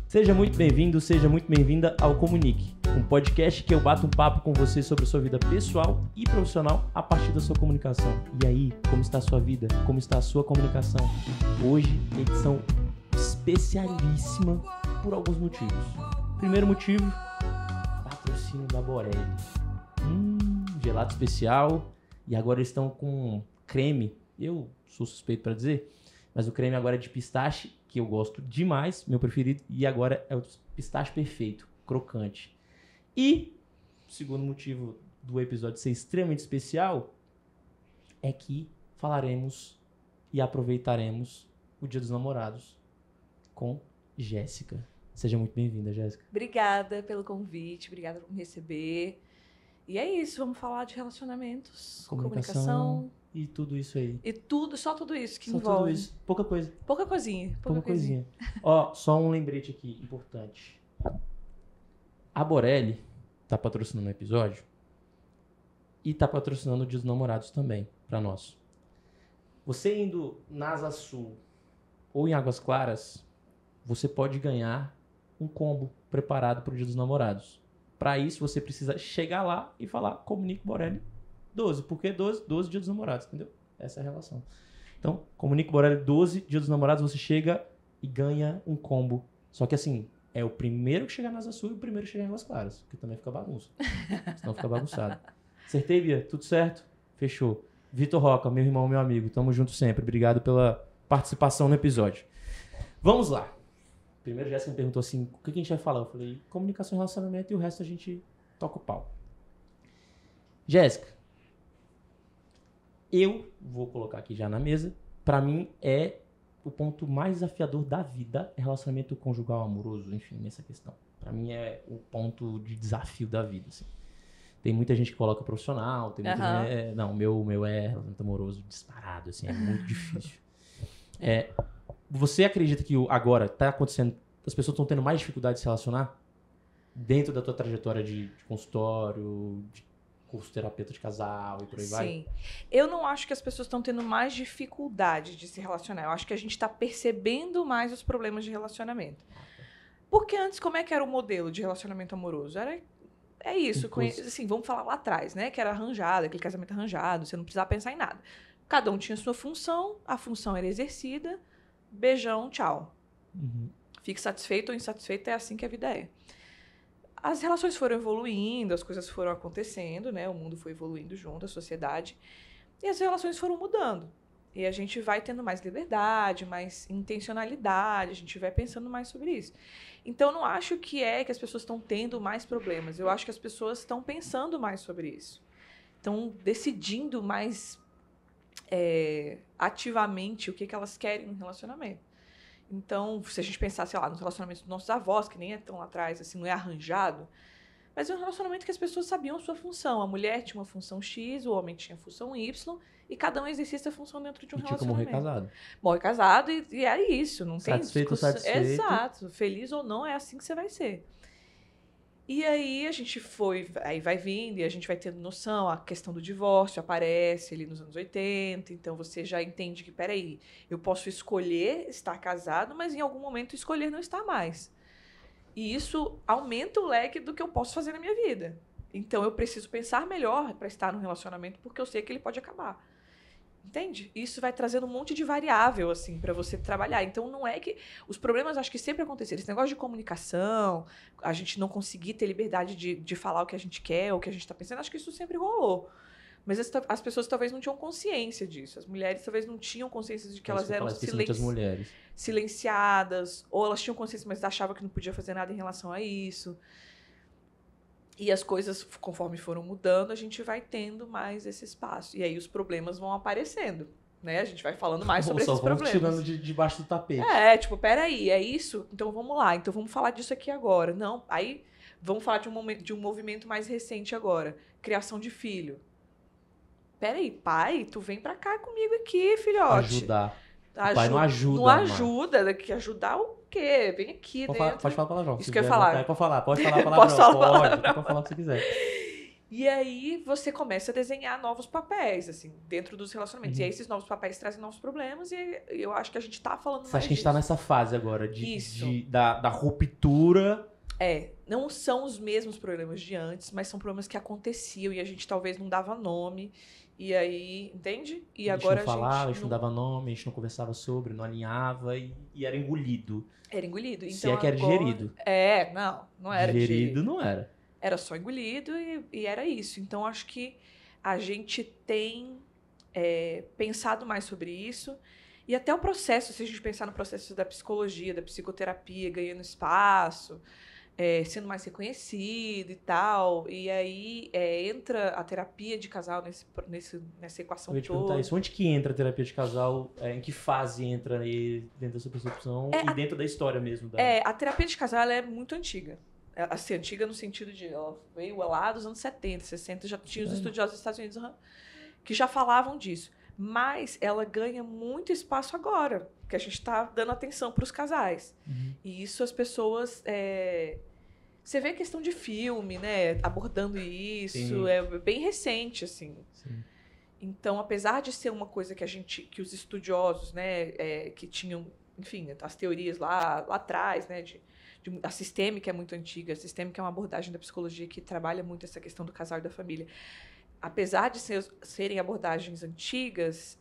Seja muito bem-vindo, seja muito bem-vinda ao Comunique, um podcast que eu bato um papo com você sobre a sua vida pessoal e profissional a partir da sua comunicação. E aí, como está a sua vida? Como está a sua comunicação? Hoje, edição especialíssima por alguns motivos. Primeiro motivo, patrocínio da Borelli. Gelado especial. E agora eles estão com creme. Eu sou suspeito para dizer, mas o creme agora é de pistache, que eu gosto demais, meu preferido. E agora é o pistache perfeito, crocante. E o segundo motivo do episódio ser extremamente especial é que falaremos e aproveitaremos o Dia dos Namorados com Jéssica. Seja muito bem-vinda, Jéssica. Obrigada pelo convite, obrigada por me receber. E é isso, vamos falar de relacionamentos, comunicação e tudo isso aí. E tudo, só tudo isso que só envolve. Tudo isso. Pouca coisa. Pouca coisinha. Pouca coisinha. Ó, só um lembrete aqui, importante. A Borelli tá patrocinando o episódio e tá patrocinando o Dia dos Namorados também, pra nós. Você indo na Asa Sul ou em Águas Claras, você pode ganhar um combo preparado pro Dia dos Namorados. Para isso, você precisa chegar lá e falar Comunique Borelli 12. Por que 12? 12 Dia dos Namorados, entendeu? Essa é a relação. Então, Comunique Borelli 12 Dia dos Namorados, você chega e ganha um combo. Só que assim, é o primeiro que chegar na Asa Sul e o primeiro que chegar em Águas Claras, porque também fica bagunça. Senão fica bagunçado. Acertei, Bia? Tudo certo? Fechou. Vitor Roca, meu irmão, meu amigo, tamo junto sempre. Obrigado pela participação no episódio. Vamos lá. Primeiro, Jéssica me perguntou assim, o que a gente vai falar? Eu falei, comunicação e relacionamento, e o resto a gente toca o pau. Jéssica, eu vou colocar aqui já na mesa, pra mim é o ponto mais desafiador da vida, é relacionamento conjugal, amoroso, enfim, nessa questão. Pra mim é o ponto de desafio da vida, assim. Tem muita gente que coloca profissional, tem muita gente, não, o meu é relacionamento amoroso disparado, assim, é muito difícil. Você acredita que agora está acontecendo, as pessoas estão tendo mais dificuldade de se relacionar? Dentro da tua trajetória de consultório, de curso terapeuta de casal e por aí vai? Sim. Eu não acho que as pessoas estão tendo mais dificuldade de se relacionar. Eu acho que a gente está percebendo mais os problemas de relacionamento. Porque antes, como é que era o modelo de relacionamento amoroso? É isso. Assim, vamos falar lá atrás, né? Que era arranjado, aquele casamento arranjado, você não precisava pensar em nada. Cada um tinha sua função, a função era exercida. Beijão, tchau. Fique satisfeito ou insatisfeito, é assim que a vida é. As relações foram evoluindo, as coisas foram acontecendo, né? O mundo foi evoluindo junto, a sociedade. E as relações foram mudando. E a gente vai tendo mais liberdade, mais intencionalidade, a gente vai pensando mais sobre isso. Então, eu não acho que as pessoas estão tendo mais problemas. Eu acho que as pessoas estão pensando mais sobre isso. Estão decidindo mais ativamente o que elas querem no relacionamento. Então, se a gente pensar, sei lá, nos relacionamentos dos nossos avós, que nem é tão lá atrás, assim, não é arranjado, mas é um relacionamento que as pessoas sabiam a sua função. A mulher tinha uma função X, o homem tinha a função Y, e cada um exercia a função dentro de um relacionamento. Tipo, morrer casado. Morre casado e é isso, não tem discussão. Satisfeito. Exato, feliz ou não, é assim que você vai ser. E aí a gente aí vai vindo e a gente vai tendo noção, a questão do divórcio aparece ali nos anos 80, então você já entende que, peraí, eu posso escolher estar casado, mas em algum momento escolher não estar mais. E isso aumenta o leque do que eu posso fazer na minha vida. Então eu preciso pensar melhor para estar num relacionamento, porque eu sei que ele pode acabar. Entende? Isso vai trazendo um monte de variável, assim, para você trabalhar. Então, não é que... Os problemas, acho que sempre aconteceram. Esse negócio de comunicação, a gente não conseguir ter liberdade de falar o que a gente quer, o que a gente está pensando, acho que isso sempre rolou. Mas as pessoas talvez não tinham consciência disso. As mulheres talvez não tinham consciência de que elas eram silenciadas, ou elas tinham consciência, mas achavam que não podia fazer nada em relação a isso. E as coisas, conforme foram mudando, a gente vai tendo mais esse espaço. E aí os problemas vão aparecendo, né? A gente vai falando mais sobre esses problemas. Tirando debaixo do tapete. Tipo, peraí, é isso? Então vamos lá. Então vamos falar disso aqui agora. Não, aí vamos falar de um movimento mais recente agora. Criação de filho. Peraí, pai, tu vem pra cá comigo aqui, filhote. Ajudar. O pai não ajuda. Não ajuda. Mano. Que ajudar o quê? Vem aqui pode dentro. Pode falar palavrão. Isso que eu ia falar. Pode falar palavrão. Posso falar pode falar o que você quiser. E aí você começa a desenhar novos papéis, assim, dentro dos relacionamentos. E aí esses novos papéis trazem novos problemas e eu acho que a gente tá falando Você mais acha que a gente tá disso. nessa fase agora Isso. da ruptura? Não são os mesmos problemas de antes, mas são problemas que aconteciam e a gente talvez não dava nome. E aí, entende? E A gente agora não falava, a gente não não dava nome, a gente não conversava sobre, não alinhava e era engolido. era engolido. Se Então é que era agora... digerido. Não era digerido. Não era. Era só engolido e era isso. Então, acho que a gente tem pensado mais sobre isso. E até o processo, se a gente pensar no processo da psicologia, da psicoterapia, ganhando espaço, sendo mais reconhecido e tal. E aí entra a terapia de casal nessa equação Eu ia te perguntar toda. isso. Onde que entra a terapia de casal? Em que fase entra aí dentro dessa percepção e dentro da história mesmo? A terapia de casal ela é muito antiga. Assim, antiga no sentido de... Ela veio lá dos anos 70, 60, já tinha os estudiosos dos Estados Unidos que já falavam disso. Mas ela ganha muito espaço agora, que a gente está dando atenção para os casais. Uhum. E isso as pessoas... Você vê a questão de filme, né? Abordando isso. Sim. É bem recente, assim. Sim. Então, apesar de ser uma coisa que os estudiosos, né, que tinham, enfim, as teorias lá atrás, né, a sistêmica é muito antiga, a sistêmica é uma abordagem da psicologia que trabalha muito essa questão do casal e da família. Apesar de serem abordagens antigas,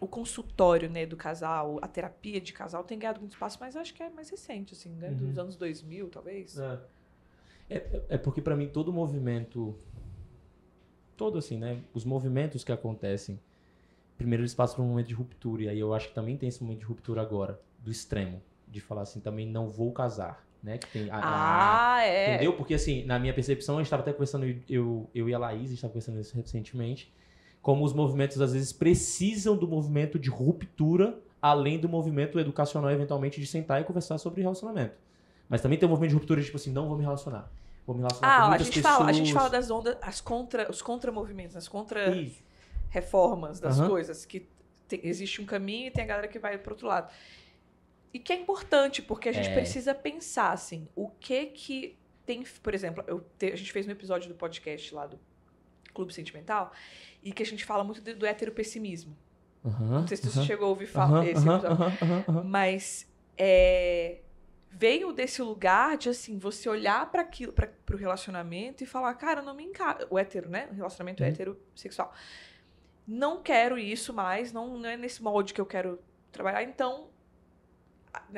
o consultório, né, do casal, a terapia de casal tem ganhado muito espaço, mas acho que é mais recente, assim, né, dos anos 2000, talvez. É porque para mim todo movimento, todo assim, né, os movimentos que acontecem, primeiro eles passam por um momento de ruptura, e aí eu acho que também tem esse momento de ruptura agora, do extremo, de falar assim, também não vou casar, né, que tem entendeu? Porque assim, na minha percepção, a gente estava até conversando, eu e a Laís, a gente estava conversando isso recentemente, como os movimentos às vezes precisam do movimento de ruptura, além do movimento educacional, eventualmente, de sentar e conversar sobre relacionamento. Mas também tem um movimento de ruptura de tipo assim, não vou me relacionar. Vou me relacionar com muitas pessoas. A gente fala das ondas, os contramovimentos, as contra-reformas das coisas, que existe um caminho e tem a galera que vai pro outro lado. E que é importante, porque a gente precisa pensar, assim, o que tem... Por exemplo, a gente fez um episódio do podcast lá do Clube Sentimental, e que a gente fala muito do heteropessimismo. Não sei se você chegou a ouvir falar esse episódio. Mas veio desse lugar de, assim, você olhar para aquilo, pro relacionamento e falar, cara, não me encaixa. O hétero, né? O relacionamento heterossexual. Não quero isso mais, não é nesse molde que eu quero trabalhar, então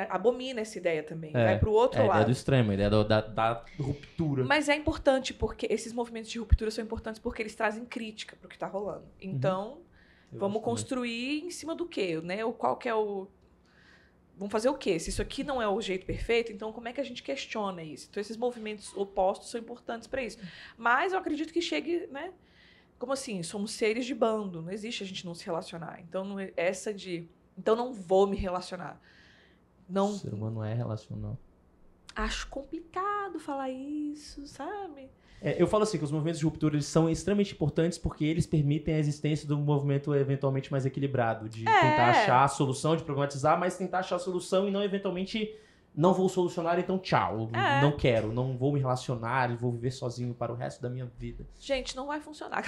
abomina essa ideia também. Vai pro outro lado. A ideia do extremo, a ideia da ruptura. Mas é importante, porque esses movimentos de ruptura são importantes porque eles trazem crítica pro que tá rolando. Então, vamos construir em cima do quê? Né? Qual que é o... Vamos fazer o quê? Se isso aqui não é o jeito perfeito, então como é que a gente questiona isso? Então, esses movimentos opostos são importantes para isso. Mas eu acredito que chegue, né? Como assim? Somos seres de bando. Não existe a gente não se relacionar. Então, então, não vou me relacionar. Não... O ser humano é relacional. Acho complicado falar isso, sabe? Eu falo assim, que os movimentos de ruptura eles são extremamente importantes porque eles permitem a existência de um movimento eventualmente mais equilibrado, de tentar achar a solução, de problematizar, mas tentar achar a solução e não eventualmente não vou solucionar, então tchau. Não quero, não vou me relacionar, vou viver sozinho para o resto da minha vida. Gente, não vai funcionar.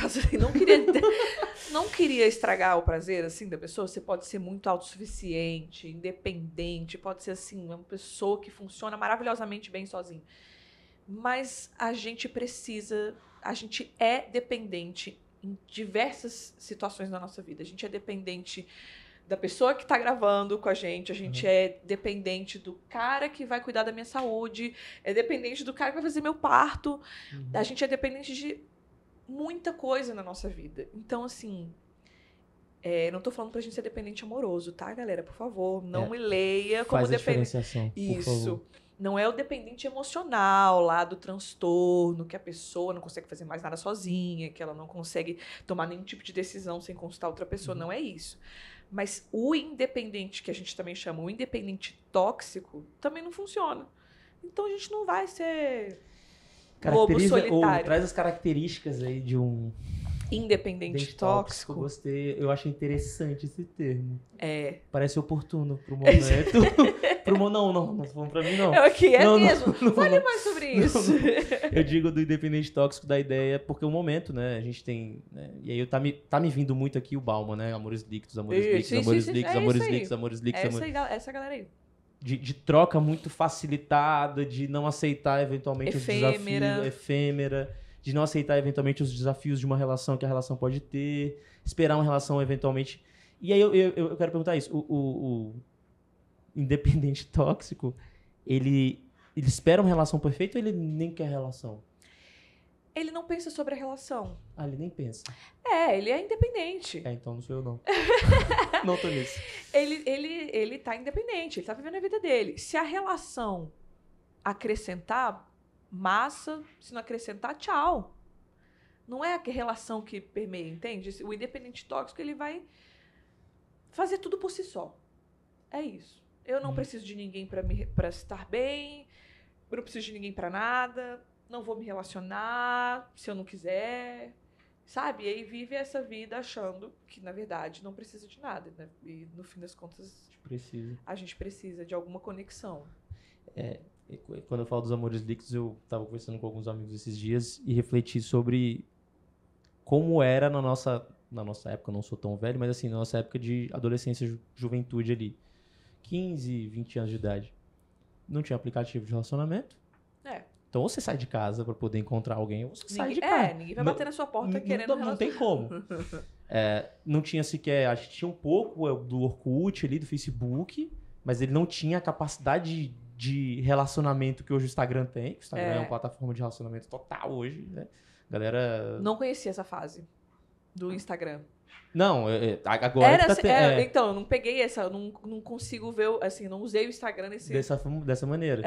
Não queria estragar o prazer, assim, da pessoa. Você pode ser muito autossuficiente, independente, pode ser, assim, uma pessoa que funciona maravilhosamente bem sozinha. Mas a gente é dependente em diversas situações da nossa vida. A gente é dependente da pessoa que tá gravando com a gente é dependente do cara que vai cuidar da minha saúde, é dependente do cara que vai fazer meu parto, a gente é dependente de muita coisa na nossa vida. Então, assim, não tô falando pra gente ser dependente amoroso, tá, galera? Por favor, não me leia como dependente. Isso. Não é o dependente emocional lá do transtorno, que a pessoa não consegue fazer mais nada sozinha, que ela não consegue tomar nenhum tipo de decisão sem consultar outra pessoa. Não é isso. Mas o independente, que a gente também chama o independente tóxico, também não funciona. Então a gente não vai ser lobo solitário. Traz as características aí de um Independente tóxico. Gostei, eu acho interessante esse termo. É. Parece oportuno pro momento. Não falando pra mim, não. É o que é Não, mesmo. não, Fale mais sobre isso. Eu digo do independente tóxico da ideia, porque o momento, né, a gente tem, né, e aí tá me vindo muito aqui o Bauman, né, amores líquidos, amores Isso, líquidos, sim, amores sim, líquidos, é amores isso aí. líquidos, amores líquidos, Essa galera aí. de troca muito facilitada, de não aceitar eventualmente os desafios, efêmera, de não aceitar eventualmente os desafios de uma relação que a relação pode ter, esperar uma relação eventualmente. E aí eu quero perguntar isso, o independente tóxico, ele espera uma relação perfeita ou ele nem quer relação? Ele não pensa sobre a relação. Ah, ele nem pensa. Ele é independente. Então não sou eu, não. Não tô nisso. Ele tá independente, ele tá vivendo a vida dele. Se a relação acrescentar, massa. Se não acrescentar, tchau. Não é a relação que permeia, entende? O independente tóxico, ele vai fazer tudo por si só. É isso. Eu não preciso de ninguém pra estar bem, eu não preciso de ninguém pra nada, não vou me relacionar se eu não quiser, sabe? E aí vive essa vida achando que, na verdade, não precisa de nada, né? E, no fim das contas, a gente precisa de alguma conexão. Quando eu falo dos amores líquidos, eu tava conversando com alguns amigos esses dias e refleti sobre como era na nossa época, eu não sou tão velho, mas assim, na nossa época de adolescência, juventude ali. 15, 20 anos de idade. Não tinha aplicativo de relacionamento. Então, ou você sai de casa pra poder encontrar alguém, ou você sai de casa. Ninguém vai bater na sua porta querendo não tem como. Não tinha sequer... Acho que tinha um pouco do Orkut ali, do Facebook, mas ele não tinha a capacidade de relacionamento que hoje o Instagram tem. O Instagram é uma plataforma de relacionamento total hoje, né? Galera... Não conhecia essa fase do Instagram. Não, agora era assim, então, eu não peguei essa, eu não consigo ver, assim, não usei o Instagram dessa maneira.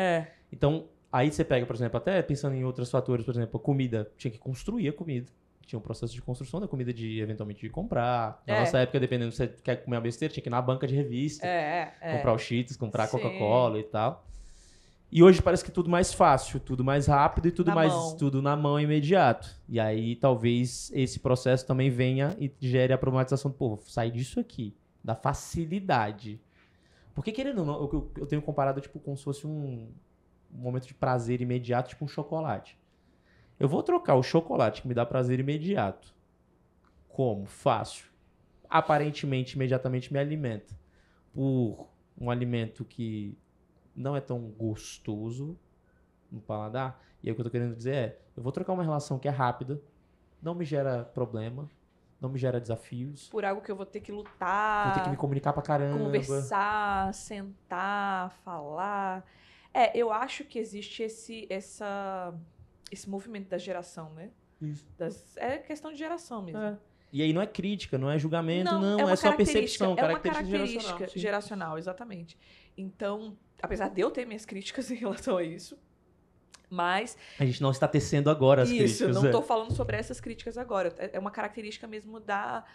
Então, aí você pega, por exemplo, até pensando em outros fatores, por exemplo, a comida, tinha que construir a comida. Tinha um processo de construção da comida, eventualmente de comprar. Na nossa época, dependendo se você quer comer uma besteira, tinha que ir na banca de revista, comprar os Cheetos, comprar a Coca-Cola e tal. E hoje parece que tudo mais fácil, tudo mais rápido e tudo na mão imediato. E aí talvez esse processo também venha e gere a problematização do povo. Sair disso aqui, da facilidade. Porque querendo ou não, eu tenho comparado tipo como se fosse um momento de prazer imediato, tipo um chocolate. Eu vou trocar o chocolate que me dá prazer imediato. Como? Fácil. Aparentemente, imediatamente me alimenta. Por um alimento que não é tão gostoso no paladar. E aí o que eu tô querendo dizer é, eu vou trocar uma relação que é rápida, não me gera problema, não me gera desafios. Por algo que eu vou ter que lutar. Vou ter que me comunicar pra caramba. Conversar, sentar, falar. Eu acho que existe esse movimento da geração, né? Isso. É questão de geração mesmo. E aí não é crítica, não é julgamento, não é só percepção, característica geracional, exatamente. Então, apesar de eu ter minhas críticas em relação a isso, mas... A gente não está tecendo agora as críticas. Isso, não estou falando sobre essas críticas agora. É uma característica mesmo da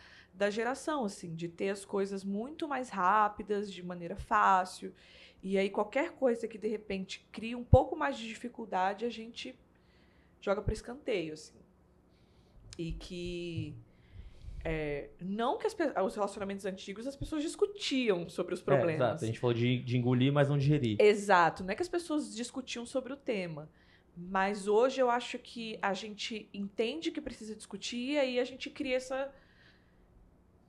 geração, assim, de ter as coisas muito mais rápidas, de maneira fácil. E aí qualquer coisa que, de repente, cria um pouco mais de dificuldade, a gente joga para escanteio, assim. E que... não que os relacionamentos antigos as pessoas discutiam sobre os problemas. Exato, a gente falou de engolir, mas não digerir. Exato, não é que as pessoas discutiam sobre o tema, mas hoje eu acho que a gente entende que precisa discutir e aí a gente cria essa...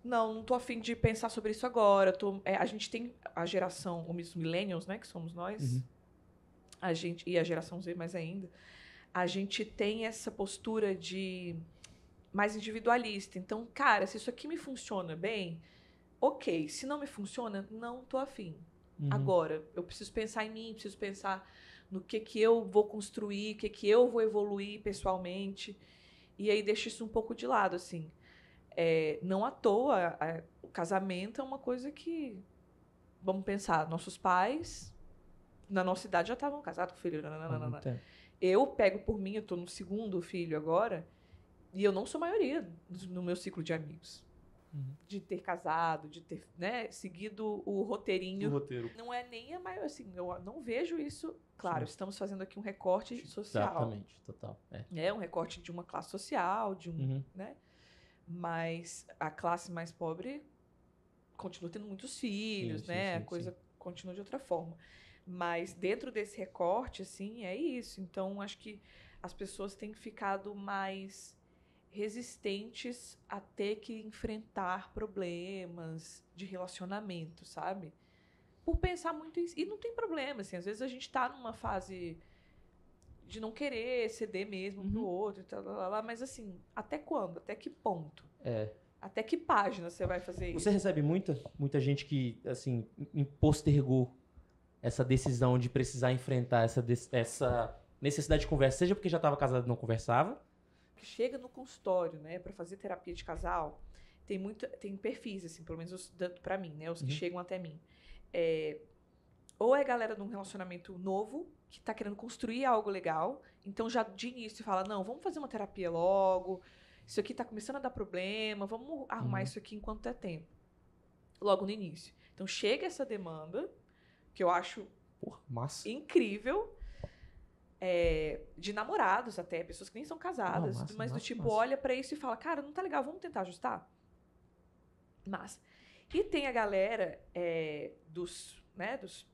Não tô a fim de pensar sobre isso agora. A gente tem a geração, os millennials, né, que somos nós, e a geração Z mais ainda, a gente tem essa postura de... mais individualista. Então, cara, se isso aqui me funciona bem, ok. Se não me funciona, não tô afim. Agora, eu preciso pensar em mim, preciso pensar no que eu vou construir, o que eu vou evoluir pessoalmente. E aí deixo isso um pouco de lado, assim. Não à toa, o casamento é uma coisa que... Vamos pensar, nossos pais, na nossa idade, já estavam casados com filho. Eu pego por mim, eu tô no 2º filho agora... E eu não sou maioria no meu ciclo de amigos. De ter casado, de ter, né, seguido o roteirinho. O roteiro. Não é nem a maior, assim, eu não vejo isso. Claro, estamos fazendo aqui um recorte social. Exatamente, total. Um recorte de uma classe social, de um, né? Mas a classe mais pobre continua tendo muitos filhos, Sim, né? sim, A coisa sim. continua de outra forma. Mas dentro desse recorte, assim, é isso. Então, acho que as pessoas têm ficado mais resistentes a ter que enfrentar problemas de relacionamento, sabe? Por pensar muito em... E não tem problema, assim. Às vezes a gente tá numa fase de não querer ceder mesmo pro outro, e tal, mas assim, até quando? Até que ponto? É. Até que página você vai fazer Você isso? recebe muita gente que, assim, postergou essa decisão de precisar enfrentar essa necessidade de conversa, seja porque já estava casado e não conversava. Que chega no consultório, né, para fazer terapia de casal, tem perfis assim, pelo menos para mim, né, os que chegam até mim. Ou é galera de um relacionamento novo que tá querendo construir algo legal, então já de início fala: "Não, vamos fazer uma terapia logo. Isso aqui tá começando a dar problema, vamos arrumar isso aqui enquanto é tempo". Logo no início. Então chega essa demanda, que eu acho Porra, massa. incrível, de namorados até, pessoas que nem são casadas, Massa, mas do massa, tipo, massa. olha pra isso e fala: "Cara, não tá legal, vamos tentar ajustar?". Massa. E tem a galera dos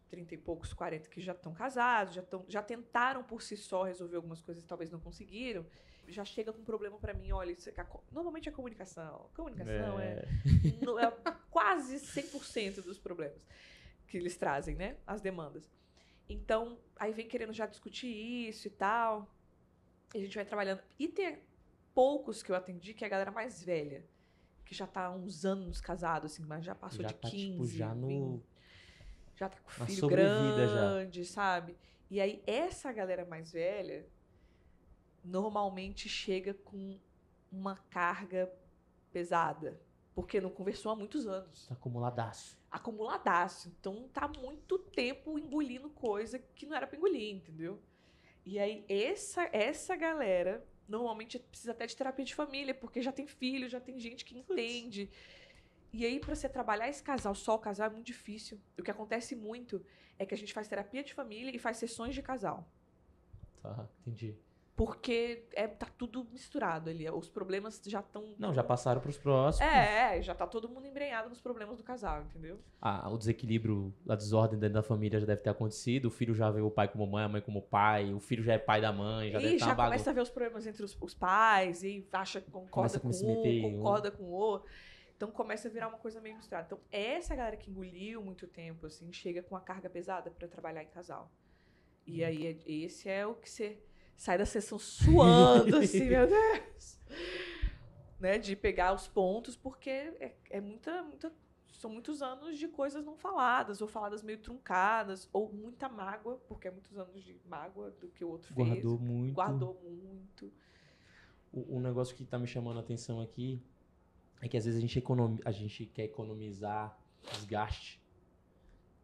30 e poucos, 40 que já estão casados, já tentaram por si só resolver algumas coisas e talvez não conseguiram, já chega com um problema pra mim: "Olha, normalmente é comunicação. Comunicação é quase 100% dos problemas que eles trazem, né? As demandas. Então, aí vem querendo já discutir isso e tal. E a gente vai trabalhando. E tem poucos que eu atendi que é a galera mais velha, que já tá há uns anos casado, assim, mas já passou Já de tá, 15, tipo, já 20, já tá com na filho sobrevida já. grande, sabe? E aí, essa galera mais velha normalmente chega com uma carga pesada, porque não conversou há muitos anos. Tá acumuladaço. Acumuladaço. Então tá muito tempo engolindo coisa que não era pra engolir, entendeu? E aí essa galera normalmente precisa até de terapia de família, porque já tem filho, já tem gente que entende. E aí pra você trabalhar esse casal, só o casal, é muito difícil. O que acontece muito é que a gente faz terapia de família e faz sessões de casal. Tá, entendi. Porque tá tudo misturado ali. Os problemas já estão. Não, já passaram pros próximos. Já tá todo mundo embrenhado nos problemas do casal, entendeu? O desequilíbrio, a desordem dentro da família já deve ter acontecido. O filho já vê o pai como mãe, a mãe como pai. O filho já é pai da mãe, já deve E estar uma já começa bagunça. a ver os problemas entre os pais e acha que concorda Começa com a se um, meter em concorda com o outro. Então começa a virar uma coisa meio misturada. Então, essa galera que engoliu muito tempo, assim, chega com a carga pesada pra trabalhar em casal. E aí, esse é o que você sai da sessão suando, assim, meu Deus. Né? De pegar os pontos, porque são muitos anos de coisas não faladas, ou faladas meio truncadas, ou muita mágoa, porque é muitos anos de mágoa do que o outro Guardou fez. muito. Guardou muito. Um negócio que tá me chamando a atenção aqui é que às vezes a gente quer economizar desgaste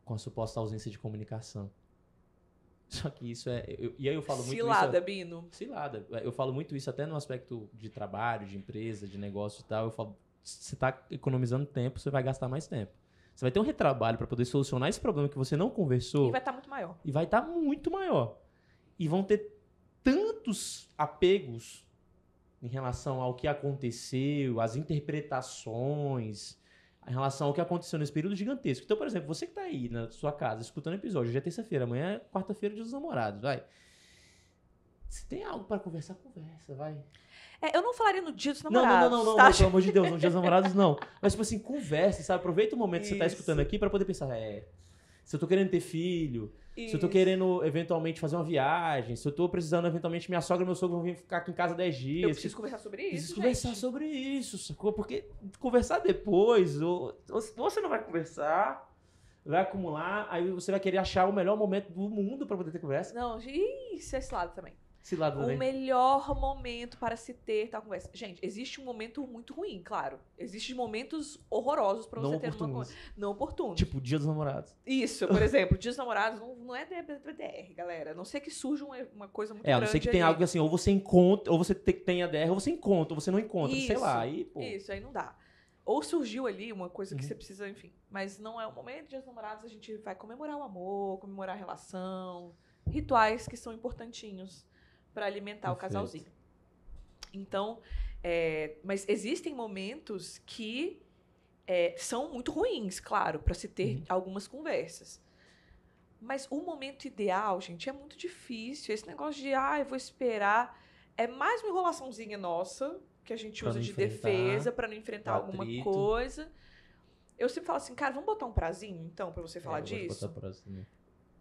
com a suposta ausência de comunicação. Só que isso e aí eu falo muito Cilada, isso. Bino. Cilada. Eu falo muito isso até no aspecto de trabalho, de empresa, de negócio e tal. Eu falo, você tá economizando tempo, você vai gastar mais tempo. Você vai ter um retrabalho para poder solucionar esse problema que você não conversou. E vai estar muito maior. E vai estar muito maior. E vão ter tantos apegos em relação ao que aconteceu, as interpretações, em relação ao que aconteceu nesse período gigantesco. Então, por exemplo, você que tá aí na sua casa escutando o episódio, hoje é terça-feira, amanhã é quarta-feira, Dia dos Namorados, vai. Se tem algo para conversar, conversa, vai. Eu não falaria no Dia dos Não, Namorados, não, tá? pelo amor de Deus, no Dia dos Namorados não. Mas, tipo assim, converse, sabe? Aproveita o momento que você tá Isso. escutando aqui para poder pensar, se eu tô querendo ter filho, se eu tô Isso. querendo eventualmente fazer uma viagem, se eu tô precisando eventualmente minha sogra e meu sogro vão vir ficar aqui em casa 10 dias. Eu preciso conversar sobre isso, Preciso conversar gente. sobre isso, sacou? Porque conversar depois, ou você não vai conversar, vai acumular, aí você vai querer achar o melhor momento do mundo pra poder ter conversa. Não, isso é esse lado também. Esse lado O também. melhor momento para se ter tal conversa. Gente, existe um momento muito ruim, claro. Existem momentos horrorosos para você ter uma conversa. Não oportunos. Tipo, Dia dos Namorados. Isso, por exemplo, Dia dos Namorados não é DR, galera. A não ser que surja uma coisa muito grande. A não ser que ali. tenha algo assim, ou você encontra, ou você tem a DR, ou você encontra, ou você não encontra, Isso, sei lá. Aí, pô. Isso, aí não dá. Ou surgiu ali uma coisa que você precisa, enfim. Mas não é o momento. Dia dos Namorados a gente vai comemorar o amor, comemorar a relação. Rituais que são importantinhos para alimentar o casalzinho. Então, mas existem momentos que são muito ruins, claro, para se ter algumas conversas. Mas o momento ideal, gente, é muito difícil. Esse negócio de, eu vou esperar, é mais uma enrolaçãozinha nossa, que a gente usa de defesa para não enfrentar alguma coisa. Eu sempre falo assim, cara, vamos botar um prazinho, então, para você falar disso? Botar prazinho.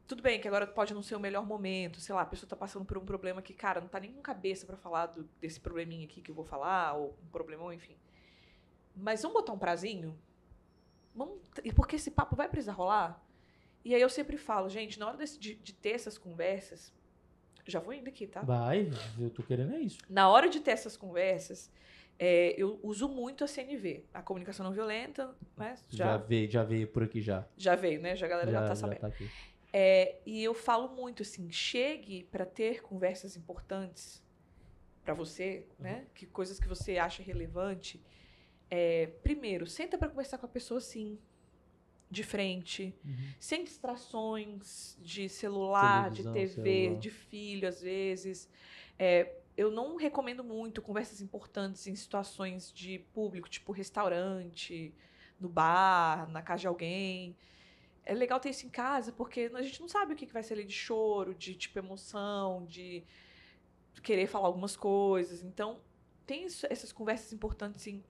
Tudo bem que agora pode não ser o melhor momento, sei lá, a pessoa tá passando por um problema que, cara, não tá nem com cabeça para falar desse probleminha aqui que eu vou falar, ou um problemão, enfim. Mas vamos botar um prazinho? Porque esse papo vai precisar rolar? E aí eu sempre falo, gente, na hora de ter essas conversas, já vou indo aqui, tá? Vai, eu tô querendo isso. Na hora de ter essas conversas, eu uso muito a CNV, a comunicação não violenta, né? Já veio por aqui já. Já veio, né? A galera já tá sabendo. Tá aqui. E eu falo muito assim, chegue para ter conversas importantes para você, né? Que coisas que você acha relevante. Primeiro, senta para conversar com a pessoa assim, de frente, sem distrações de celular, de TV, de filho, às vezes. Eu não recomendo muito conversas importantes em situações de público, tipo restaurante, no bar, na casa de alguém. É legal ter isso em casa, porque a gente não sabe o que vai ser ali de choro, de tipo emoção, de querer falar algumas coisas. Então, tem essas conversas importantes assim,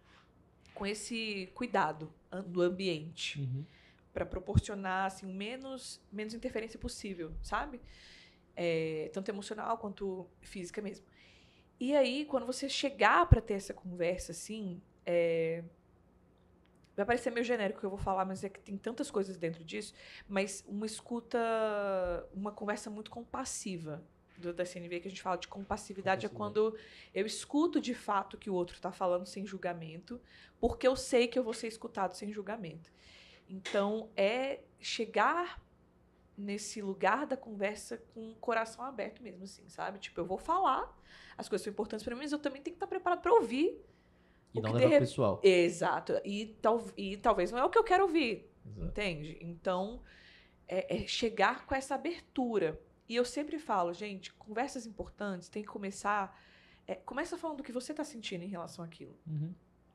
com esse cuidado do ambiente. Para proporcionar assim, menos interferência possível, sabe? Tanto emocional quanto física mesmo. E aí, quando você chegar para ter essa conversa, assim, vai parecer meio genérico o que eu vou falar, mas é que tem tantas coisas dentro disso, mas uma conversa muito compassiva da CNV, que a gente fala de compassividade, é quando eu escuto de fato o que o outro está falando sem julgamento, porque eu sei que eu vou ser escutado sem julgamento. Então, chegar nesse lugar da conversa com o coração aberto mesmo, assim, sabe? Tipo, eu vou falar, as coisas são importantes para mim, mas eu também tenho que estar preparado para ouvir. E não levar pro pessoal. Exato. E talvez não é o que eu quero ouvir, entende? Então, chegar com essa abertura. E eu sempre falo, gente, conversas importantes tem que começar... começa falando do que você tá sentindo em relação àquilo.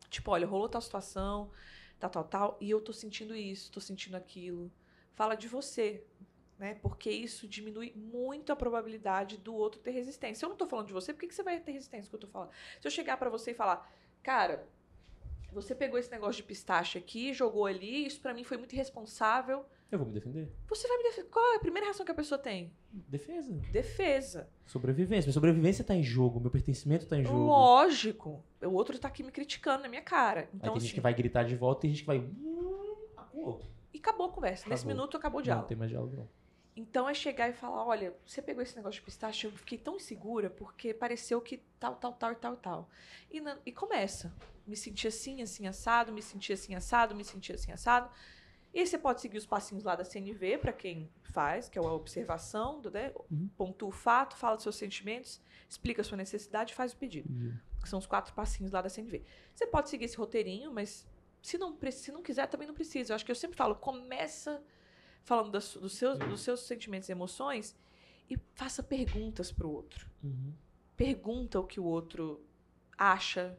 Tipo, olha, rolou tal situação... tal, e eu tô sentindo isso, tô sentindo aquilo. Fala de você, né? Porque isso diminui muito a probabilidade do outro ter resistência. Se eu não tô falando de você, por que você vai ter resistência que eu tô falando? Se eu chegar pra você e falar, cara, você pegou esse negócio de pistache aqui, jogou ali, isso pra mim foi muito irresponsável. Eu vou me defender. Você vai me defender. Qual é a primeira reação que a pessoa tem? Defesa. Sobrevivência. Minha sobrevivência tá em jogo, meu pertencimento tá em jogo. Lógico. O outro tá aqui me criticando na minha cara. Então, aí tem gente que vai gritar de volta e tem gente que vai... E acabou a conversa. Nesse minuto acabou o diálogo. Não tem mais diálogo, não. Então é chegar e falar, olha, você pegou esse negócio de pistache, eu fiquei tão insegura porque pareceu que tal. E começa. Me senti assim, assim, assado, me senti assim, assado, me senti assim, assado. E aí você pode seguir os passinhos lá da CNV, para quem faz, que é a observação, né? Pontua o fato, fala dos seus sentimentos, explica a sua necessidade e faz o pedido. Que são os 4 passinhos lá da CNV. Você pode seguir esse roteirinho, mas se não quiser, também não precisa. Eu acho que eu sempre falo, começa falando dos seus sentimentos e emoções e faça perguntas para o outro. Pergunta o que o outro acha,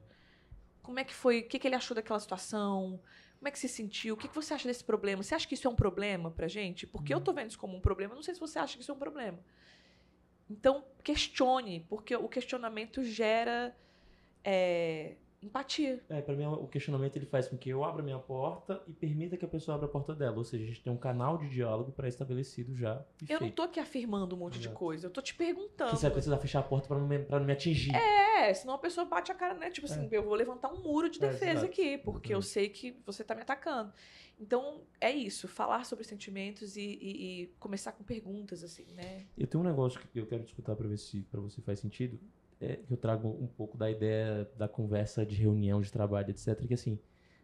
como é que foi, o que ele achou daquela situação, como é que se sentiu, o que você acha desse problema? Você acha que isso é um problema pra gente? Porque eu tô vendo isso como um problema, não sei se você acha que isso é um problema. Então, questione, porque o questionamento gera empatia. Pra mim, o questionamento ele faz com que eu abra minha porta e permita que a pessoa abra a porta dela. Ou seja, a gente tem um canal de diálogo pré-estabelecido já. Eu não tô aqui afirmando um monte de coisa, eu tô te perguntando. Que você vai precisar fechar a porta pra não me atingir. Senão a pessoa bate a cara, né? Tipo assim, eu vou levantar um muro de defesa aqui, porque eu sei que você tá me atacando. Então, é isso, falar sobre sentimentos e começar com perguntas, assim, né? Eu tenho um negócio que eu quero discutir pra ver se pra você faz sentido. Que eu trago um pouco da ideia da conversa de reunião, de trabalho, etc. Que assim,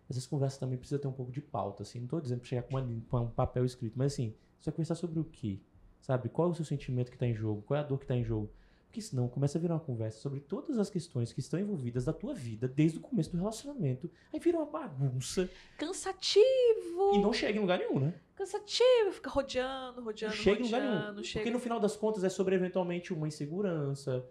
essas conversas também precisam ter um pouco de pauta, assim. Não tô dizendo pra chegar com um papel escrito, mas assim, você vai conversar sobre o quê? Sabe? Qual é o seu sentimento que tá em jogo? Qual é a dor que tá em jogo? Porque senão começa a virar uma conversa sobre todas as questões que estão envolvidas da tua vida desde o começo do relacionamento. Aí vira uma bagunça. Cansativo! E não chega em lugar nenhum, né? Cansativo, fica rodeando. Não chega em lugar nenhum. Porque no final das contas é sobre eventualmente uma insegurança.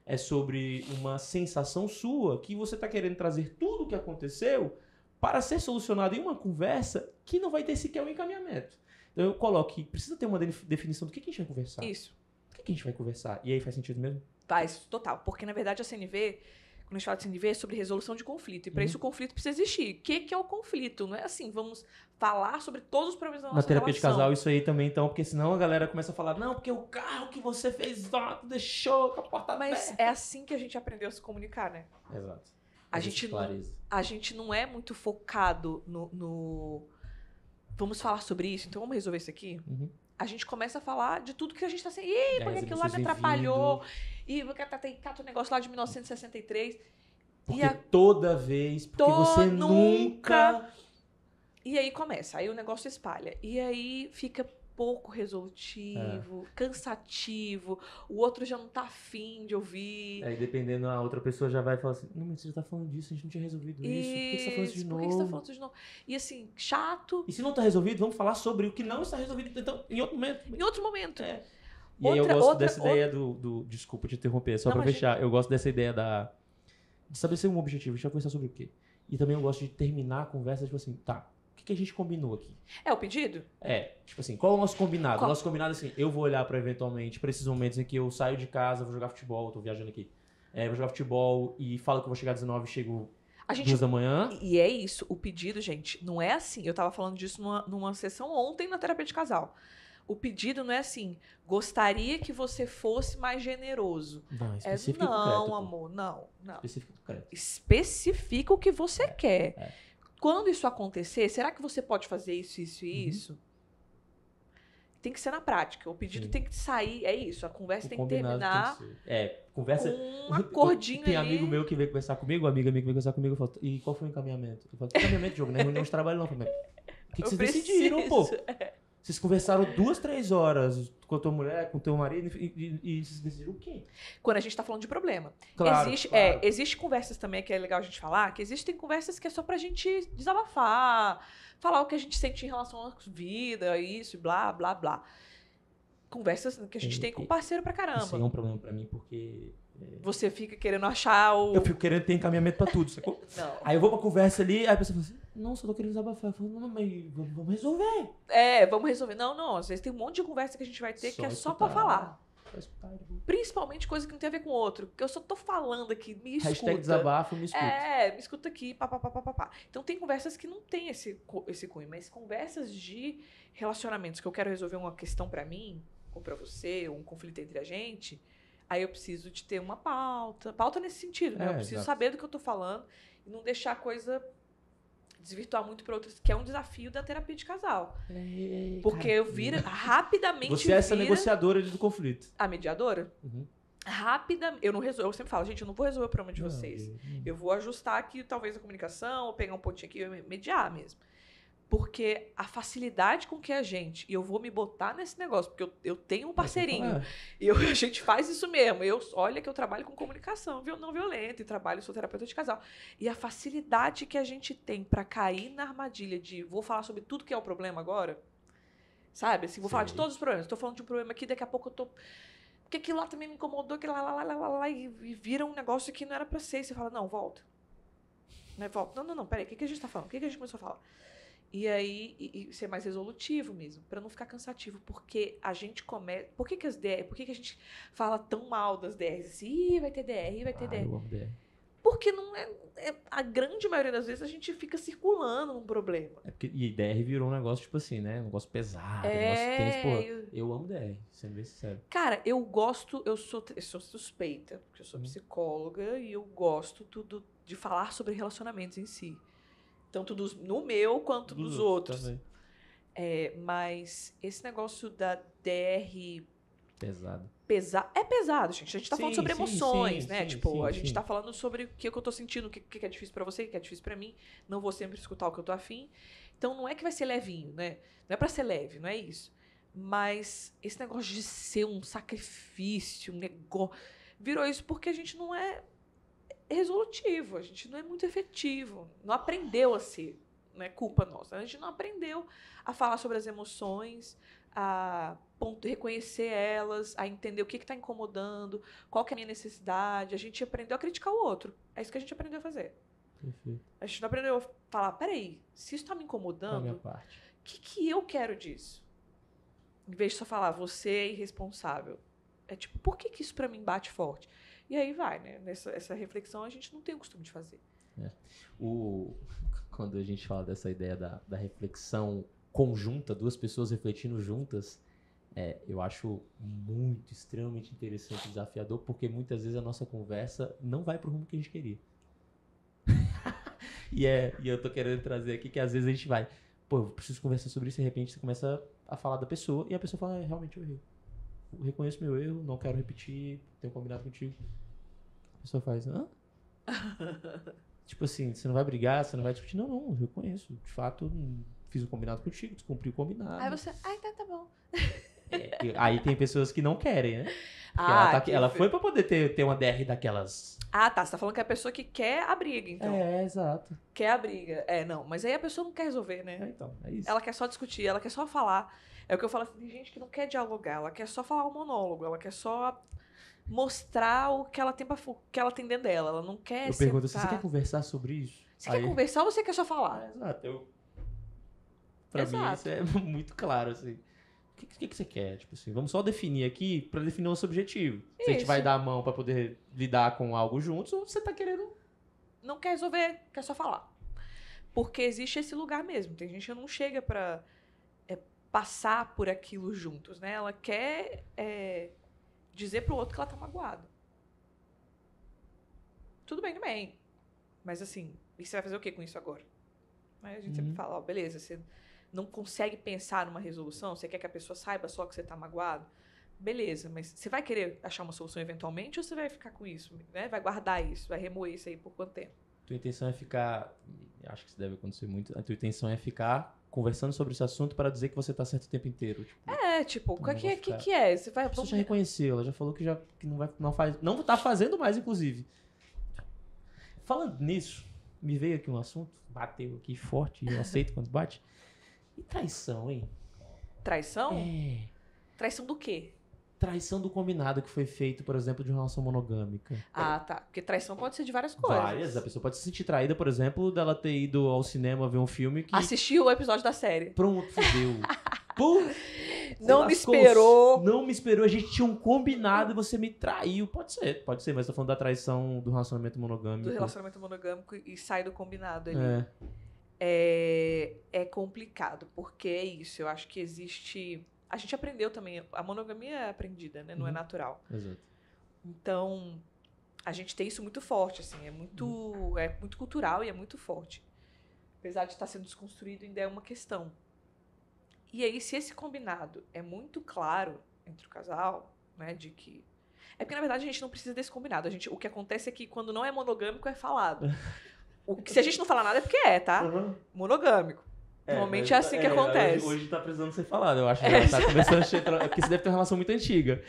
é sobre uma sensação sua que você tá querendo trazer tudo o que aconteceu para ser solucionado em uma conversa que não vai ter sequer um encaminhamento. Então eu coloco que precisa ter uma definição do que a gente vai conversar. Isso. O que a gente vai conversar? E aí faz sentido mesmo? Faz, total. Porque, na verdade, a CNV, quando a gente fala de CNV, é sobre resolução de conflito. E para isso o conflito precisa existir. O que é o conflito? Não é assim, vamos falar sobre todos os problemas da nossa Na terapia relação. de casal, isso aí também, então, porque senão a galera começa a falar, não, porque o carro que você fez, tu deixou com a porta Mas aberta. é assim que a gente aprendeu a se comunicar, né? Exato. A gente não é muito focado no... Vamos falar sobre isso, então vamos resolver isso aqui? Uhum. A gente começa a falar de tudo que a gente tá assim, ih, porque aquilo lá me atrapalhou, e porque cata o negócio lá de 1963. Porque toda vez, porque você nunca... E aí começa, aí o negócio espalha. E aí fica pouco resolutivo, cansativo, o outro já não tá afim de ouvir. Aí dependendo, a outra pessoa já vai falar assim, não, mas você já tá falando disso, a gente não tinha resolvido isso, por que você tá falando isso de novo? Por que você tá falando isso de novo? E assim, chato. E se não tá resolvido, vamos falar sobre o que não está resolvido, então, em outro momento. Em outro momento. É. E aí eu gosto dessa ideia do... Desculpa te interromper, só pra fechar. Eu gosto dessa ideia de estabelecer um objetivo. A gente vai conversar sobre o quê? E também eu gosto de terminar a conversa, tipo assim, tá, o que a gente combinou aqui? É o pedido? Tipo assim, qual é o nosso combinado? O nosso combinado é assim, eu vou olhar pra eventualmente, pra esses momentos em que eu saio de casa, vou jogar futebol, tô viajando aqui. Vou jogar futebol e falo que eu vou chegar às 19 e chego 2 da manhã. E é isso, o pedido, gente, não é assim. Eu tava falando disso numa sessão ontem na terapia de casal. O pedido não é assim, gostaria que você fosse mais generoso. Não, específico não, e concreto. amor, não. Específico e concreto. Especifica o que você quer. Quando isso acontecer, será que você pode fazer isso, isso e isso? Tem que ser na prática. O pedido tem que sair, é isso. A conversa tem que terminar conversa, com um acordinho tem ali. amigo meu que veio conversar comigo, amiga minha que veio conversar comigo, eu falo, e qual foi o encaminhamento? Eu falo, encaminhamento de jogo, não é reunião de trabalho não. Eu falo, o que vocês decidiram, pô? Vocês conversaram 2, 3 horas com a tua mulher, com o teu marido, e vocês decidiram o quê? Quando a gente tá falando de problema. Claro, Existe conversas também que é legal a gente falar, que existem conversas que é só pra gente desabafar, falar o que a gente sente em relação à vida, isso, blá, blá, blá. Conversas que a gente tem com parceiro pra caramba. Isso aí é um problema pra mim, porque... Você fica querendo achar o... Eu fico querendo ter encaminhamento pra tudo, sacou? Não. Aí eu vou pra conversa ali, aí a pessoa fala assim, não, só tô querendo desabafar. Eu falo, não, mas vamos resolver. Vamos resolver. Não, às vezes tem um monte de conversa que a gente vai ter que é só pra falar. Principalmente coisa que não tem a ver com o outro. Porque eu só tô falando aqui, me escuta. Hashtag desabafo, me escuta. Me escuta aqui, papapá. Então tem conversas que não tem esse cunho, mas conversas de relacionamentos que eu quero resolver uma questão pra mim, ou pra você, ou um conflito entre a gente, aí eu preciso de ter uma pauta. Pauta nesse sentido, né? Eu preciso saber do que eu tô falando e não deixar a coisa desvirtuar muito para outras, que é um desafio da terapia de casal. Porque eu rapidamente Você é essa negociadora do conflito. A mediadora? Rapidamente. Eu não resolvo. Eu sempre falo, gente, eu não vou resolver o problema de vocês. Eu vou ajustar aqui, talvez, a comunicação, ou pegar um pontinho aqui e mediar mesmo. Porque a facilidade com que a gente... E eu vou me botar nesse negócio, porque eu tenho um parceirinho. E a gente faz isso mesmo. Olha que eu trabalho com comunicação não violenta e sou terapeuta de casal. E a facilidade que a gente tem pra cair na armadilha de vou falar sobre tudo que é o problema agora. Sabe? Assim, vou falar de todos os problemas. Tô falando de um problema aqui, daqui a pouco eu tô... Porque aquilo lá também me incomodou, que lá, e vira um negócio que não era pra ser. E você fala, não, volta. Volta. Não, peraí, o que a gente tá falando? O que a gente começou a falar? E aí, e ser mais resolutivo mesmo, pra não ficar cansativo, porque a gente começa... Por que a gente fala tão mal das DRs? Assim, vai ter DR, vai ter DR. Eu amo DR. Porque não a grande maioria das vezes a gente fica circulando num problema. E DR virou um negócio, tipo assim, né? Um negócio pesado, um negócio tenso. Eu amo DR, sendo bem sincero. Cara, eu sou suspeita, porque eu sou psicóloga e eu gosto de falar sobre relacionamentos em si. Tanto no meu quanto dos outros. Também. Mas esse negócio da DR... É pesado, gente. A gente tá falando sobre emoções, né? A gente tá falando sobre o que eu tô sentindo, o que é difícil pra você, o que é difícil pra mim. Não vou sempre escutar o que eu tô afim. Então não é que vai ser levinho, né? Não é pra ser leve, não é isso. Mas esse negócio de ser um sacrifício, um negócio... Virou isso porque a gente não é resolutivo, a gente não é muito efetivo, não aprendeu a ser, não é culpa nossa, a gente não aprendeu a falar sobre as emoções, a reconhecer elas, a entender o que está incomodando, qual que é a minha necessidade. A gente aprendeu a criticar o outro. É isso que a gente aprendeu a fazer. Perfeito. A gente não aprendeu a falar, peraí, se isso está me Qual a incomodando, minha o parte? que eu quero disso? Em vez de só falar, você é irresponsável. É tipo, por que isso pra mim bate forte? E aí vai, né? Essa reflexão a gente não tem o costume de fazer. Quando a gente fala dessa ideia da reflexão conjunta, duas pessoas refletindo juntas, eu acho muito, extremamente interessante e desafiador, porque muitas vezes a nossa conversa não vai pro rumo que a gente queria. E eu tô querendo trazer aqui que às vezes a gente vai, eu preciso conversar sobre isso, e de repente você começa a falar da pessoa, e a pessoa fala, realmente eu errei. Eu reconheço meu erro, não quero repetir, tenho combinado contigo. A pessoa faz, hã? Tipo assim, você não vai brigar, você não vai discutir. Não, eu reconheço. De fato, fiz um combinado contigo, descumpri o combinado. Aí você, então tá bom. Aí tem pessoas que não querem, né? Porque ela foi pra poder ter uma DR daquelas. Tá. Você tá falando que é a pessoa que quer a briga, então. Exato. Quer a briga. Não. Mas aí a pessoa não quer resolver, né? Então, é isso. Ela quer só discutir, ela quer só falar. É o que eu falo assim, tem gente que não quer dialogar, ela quer só falar um monólogo, ela quer só mostrar o que ela tem, que ela tem dentro dela. Ela não quer Eu pergunto assim, você quer conversar sobre isso? Você quer conversar ou você quer só falar? Exato. Pra mim isso é muito claro, assim. O que você quer? Tipo assim, vamos só definir aqui pra definir o nosso objetivo. Se a gente vai dar a mão pra poder lidar com algo juntos, ou você tá querendo... Não quer resolver, quer só falar. Porque existe esse lugar mesmo. Tem gente que não chega pra passar por aquilo juntos, né? Ela quer dizer pro outro que ela tá magoada. Tudo bem. Mas assim, e você vai fazer o que com isso agora? Aí a gente sempre fala, beleza, você não consegue pensar numa resolução, você quer que a pessoa saiba só que você tá magoado? Beleza, mas você vai querer achar uma solução eventualmente ou você vai ficar com isso, né? Vai guardar isso, vai remoer isso aí por quanto tempo? Tua intenção é ficar, acho que isso deve acontecer muito, a tua intenção é ficar conversando sobre esse assunto para dizer que você tá certo o tempo inteiro. Tipo, o que é? Você vai, a pessoa já reconheceu, ela já falou que não tá fazendo mais, inclusive. Falando nisso, me veio aqui um assunto, bateu aqui forte, eu aceito quando bate. E traição, hein? Traição? Traição do quê? Traição do combinado que foi feito, por exemplo, de uma relação monogâmica. Tá. Porque traição pode ser de várias coisas. Várias. A pessoa pode se sentir traída, por exemplo, dela ter ido ao cinema ver um filme que... Assistiu o episódio da série. Pronto, fudeu. Não me esperou. Não me esperou. A gente tinha um combinado e você me traiu. Pode ser, mas tô falando da traição do relacionamento monogâmico. Do relacionamento monogâmico e sai do combinado ali. É complicado, porque é isso. Eu acho que existe... A gente aprendeu também, a monogamia é aprendida, né? Não é natural. Exato. Então, a gente tem isso muito forte, assim, é muito cultural e é muito forte. Apesar de estar sendo desconstruído, ainda é uma questão. E aí, se esse combinado é muito claro entre o casal, né, de que... É porque, na verdade, a gente não precisa desse combinado. O que acontece é que quando não é monogâmico, é falado. Se a gente não falar nada, é porque tá? Monogâmico. Normalmente é assim que acontece. Hoje tá precisando ser falado, eu acho. Já tá começando a... Porque você deve ter uma relação muito antiga.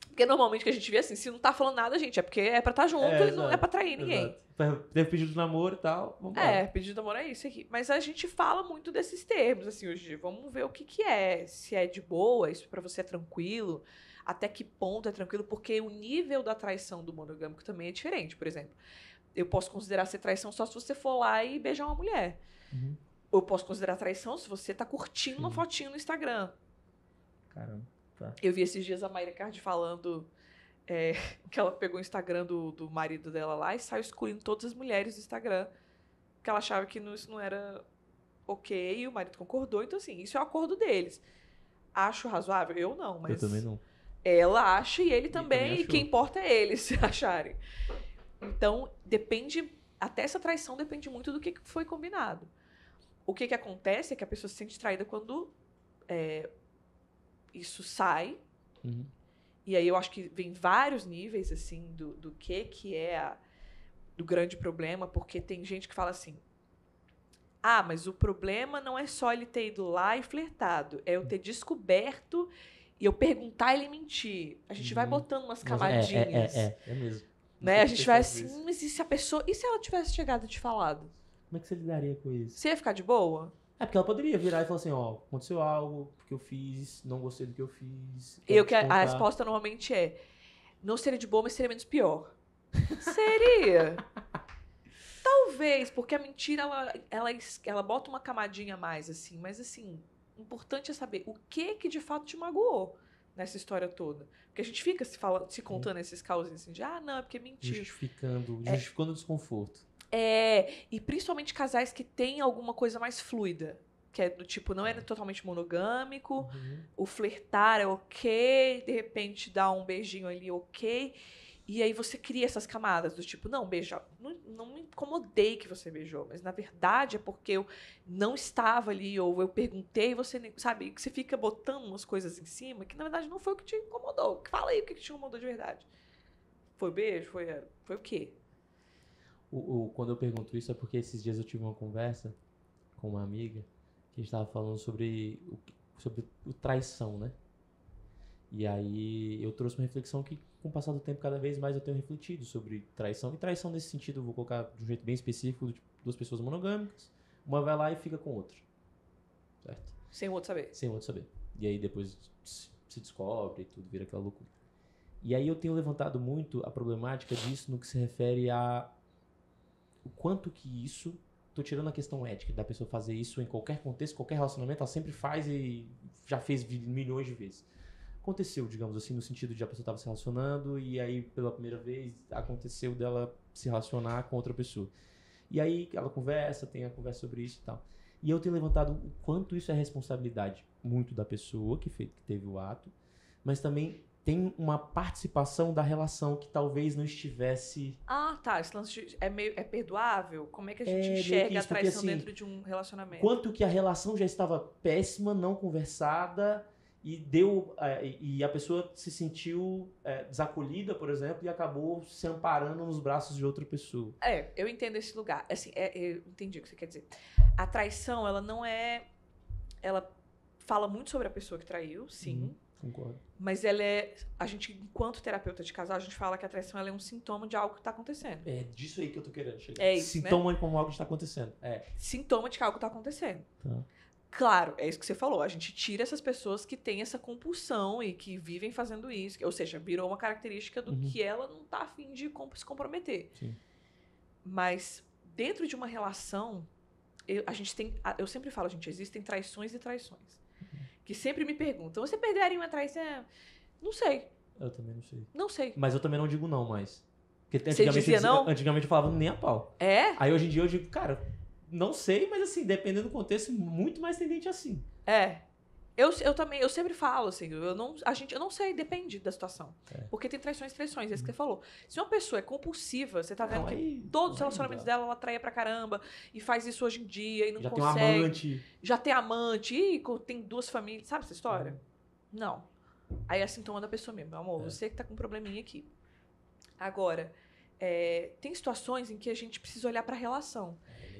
Porque normalmente o que a gente vê assim, se não tá falando nada, gente, é porque é pra estar junto e não é pra trair ninguém. Teve pedido de namoro e tal, vamos pedido de namoro é isso aqui. Mas a gente fala muito desses termos, assim, hoje. Vamos ver o que é. Se é de boa, isso pra você é tranquilo. Até que ponto é tranquilo, porque o nível da traição do monogâmico também é diferente. Por exemplo, eu posso considerar ser traição só se você for lá e beijar uma mulher. Eu posso considerar traição se você tá curtindo uma fotinho no Instagram. Caramba, tá. Eu vi esses dias a Mayra Card falando que ela pegou o Instagram do marido dela lá e saiu excluindo todas as mulheres do Instagram. Que ela achava que isso não era ok, e o marido concordou. Então, assim, isso é o acordo deles. Acho razoável? Eu não, mas... Eu também não. Ela acha e ele também, e quem achou. importa é eles se acharem. Então, depende... Até essa traição depende muito do que foi combinado. O que acontece é que a pessoa se sente traída quando isso sai. E aí eu acho que vem vários níveis, assim, do que é do grande problema, porque tem gente que fala assim, mas o problema não é só ele ter ido lá e flertado, é eu ter descoberto e eu perguntar e ele mentir. A gente vai botando umas camadinhas. É mesmo. Né? A gente vai assim, mas e se ela tivesse chegado e te falado? Como é que você lidaria com isso? Você ia ficar de boa? É porque ela poderia virar e falar assim, ó, aconteceu algo, porque eu fiz, não gostei do que eu fiz. A resposta normalmente é: não seria de boa, mas seria menos pior. Seria. Talvez, porque a mentira, ela bota uma camadinha a mais, assim. Mas, assim, o importante é saber o que de fato te magoou nessa história toda. Porque a gente fica se contando esses causos assim, de, não, é porque mentiu. Justificando o desconforto. E principalmente casais que têm alguma coisa mais fluida. Que é do tipo, não é totalmente monogâmico, o flertar é ok, de repente dá um beijinho ali, ok. E aí você cria essas camadas do tipo, não, beijar, não me incomodei que você beijou, mas na verdade é porque eu não estava ali, ou eu perguntei e você nem, sabe, que você fica botando umas coisas em cima que na verdade não foi o que te incomodou. Fala aí o que te incomodou de verdade. Foi o beijo? Foi o quê? Quando eu pergunto isso é porque esses dias eu tive uma conversa com uma amiga que estava falando sobre o traição, né? E aí eu trouxe uma reflexão que, com o passar do tempo, cada vez mais eu tenho refletido sobre traição. E traição nesse sentido, eu vou colocar de um jeito bem específico, tipo, duas pessoas monogâmicas, uma vai lá e fica com outra. Certo? Sem o outro saber. Sem o outro saber. E aí depois se descobre e tudo, vira aquela loucura. E aí eu tenho levantado muito a problemática disso no que se refere a o quanto que isso... Tô tirando a questão ética da pessoa fazer isso em qualquer contexto, qualquer relacionamento, ela sempre faz e já fez milhões de vezes. Aconteceu, digamos assim, no sentido de a pessoa estava se relacionando e aí pela primeira vez aconteceu dela se relacionar com outra pessoa. E aí ela conversa, tem a conversa sobre isso e tal. E eu tenho levantado o quanto isso é responsabilidade muito da pessoa que teve o ato, mas também tem uma participação da relação que talvez não estivesse... Tá. Esse lance é perdoável? Como é que a gente enxerga a traição porque, assim, dentro de um relacionamento? Quanto que a relação já estava péssima, não conversada, e a pessoa se sentiu desacolhida, por exemplo, e acabou se amparando nos braços de outra pessoa. Eu entendo esse lugar. Assim, eu entendi o que você quer dizer. A traição, ela não é... Ela fala muito sobre a pessoa que traiu, sim. Concordo. Mas a gente, enquanto terapeuta de casal, a gente fala que a traição ela é um sintoma de algo que está acontecendo. É disso aí que eu tô querendo chegar. É isso, sintoma, né? de como algo está acontecendo. Sintoma de que algo está acontecendo. Tá. Claro, é isso que você falou. A gente tira essas pessoas que têm essa compulsão e que vivem fazendo isso. Ou seja, virou uma característica do que ela não tá afim de se comprometer. Sim. Mas dentro de uma relação, eu sempre falo, gente, existem traições e traições. Que sempre me perguntam, você perderia uma traição? Não sei. Eu também não sei. Não sei. Mas eu também não digo não mais. Porque Você dizia não? Antigamente eu falava nem a pau. É? Aí hoje em dia eu digo, cara, não sei, mas assim, dependendo do contexto, muito mais tendente assim. Eu também, eu sempre falo assim, eu não sei, depende da situação. Porque tem traições, é isso que você falou. Se uma pessoa é compulsiva, você tá vendo que todos os relacionamentos dela, ela traia pra caramba, e faz isso hoje em dia, e não consegue. Já tem um amante. Já tem amante, e tem duas famílias, sabe essa história? Não. Aí é sintoma da pessoa mesmo, meu amor, você que tá com um probleminha aqui. Agora, tem situações em que a gente precisa olhar pra relação.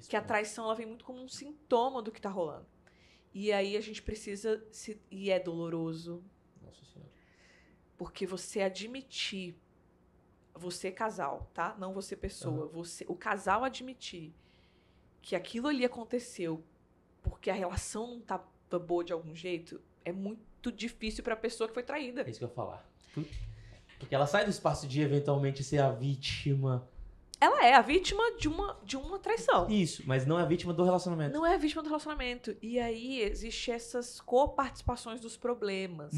Que a traição, ela vem muito como um sintoma do que tá rolando. E aí a gente precisa... E é doloroso. Nossa Senhora. Porque você admitir... Você casal, tá? Não você pessoa. O casal admitir que aquilo ali aconteceu porque a relação não tá boa de algum jeito, é muito difícil pra pessoa que foi traída. É isso que eu ia falar. Porque ela sai do espaço de eventualmente ser a vítima... Ela é a vítima de uma traição. Isso, mas não é a vítima do relacionamento. Não é a vítima do relacionamento. E aí, existem essas coparticipações dos problemas.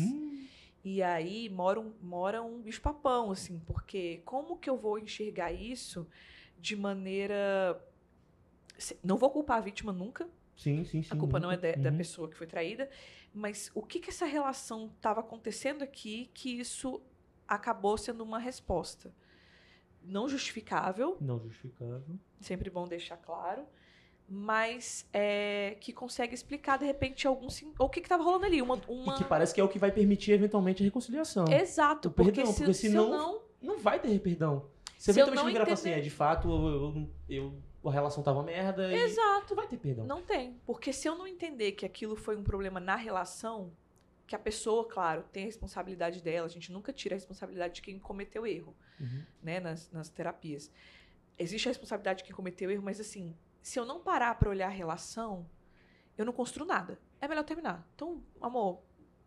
E aí, mora um bicho-papão, assim. Porque como que eu vou enxergar isso de maneira... Não vou culpar a vítima nunca. Sim. A culpa não é da pessoa que foi traída. Mas o que essa relação estava acontecendo aqui que isso acabou sendo uma resposta? Não justificável. Sempre bom deixar claro. Mas que consegue explicar, de repente, ou o que estava rolando ali. E que parece que é o que vai permitir, eventualmente, a reconciliação. Exato. Porque senão não vai ter perdão. Você eventualmente virar e falar assim, de fato, a relação tava merda. Exato. Não vai ter perdão. Não tem. Porque se eu não entender que aquilo foi um problema na relação... Que a pessoa, claro, tem a responsabilidade dela. A gente nunca tira a responsabilidade de quem cometeu erro, né, nas terapias. Existe a responsabilidade de quem cometeu erro, mas assim, se eu não parar para olhar a relação, eu não construo nada. É melhor terminar. Então, amor,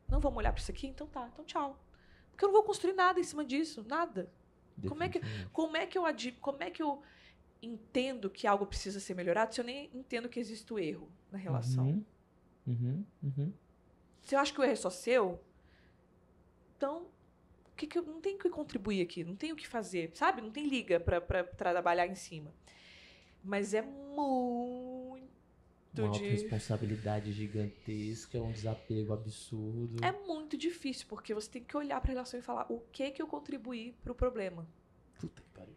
não vamos olhar pra isso aqui? Então tá, então tchau. Porque eu não vou construir nada em cima disso, nada. Como é que eu entendo que algo precisa ser melhorado se eu nem entendo que existe o erro na relação? Se eu acho que o erro é só seu, então eu não tenho o que contribuir aqui, não tenho o que fazer, sabe? Não tem liga pra trabalhar em cima. Mas é muito uma autorresponsabilidade gigantesca, um desapego absurdo. É muito difícil, porque você tem que olhar pra relação e falar o que eu contribuí pro problema. Puta que pariu.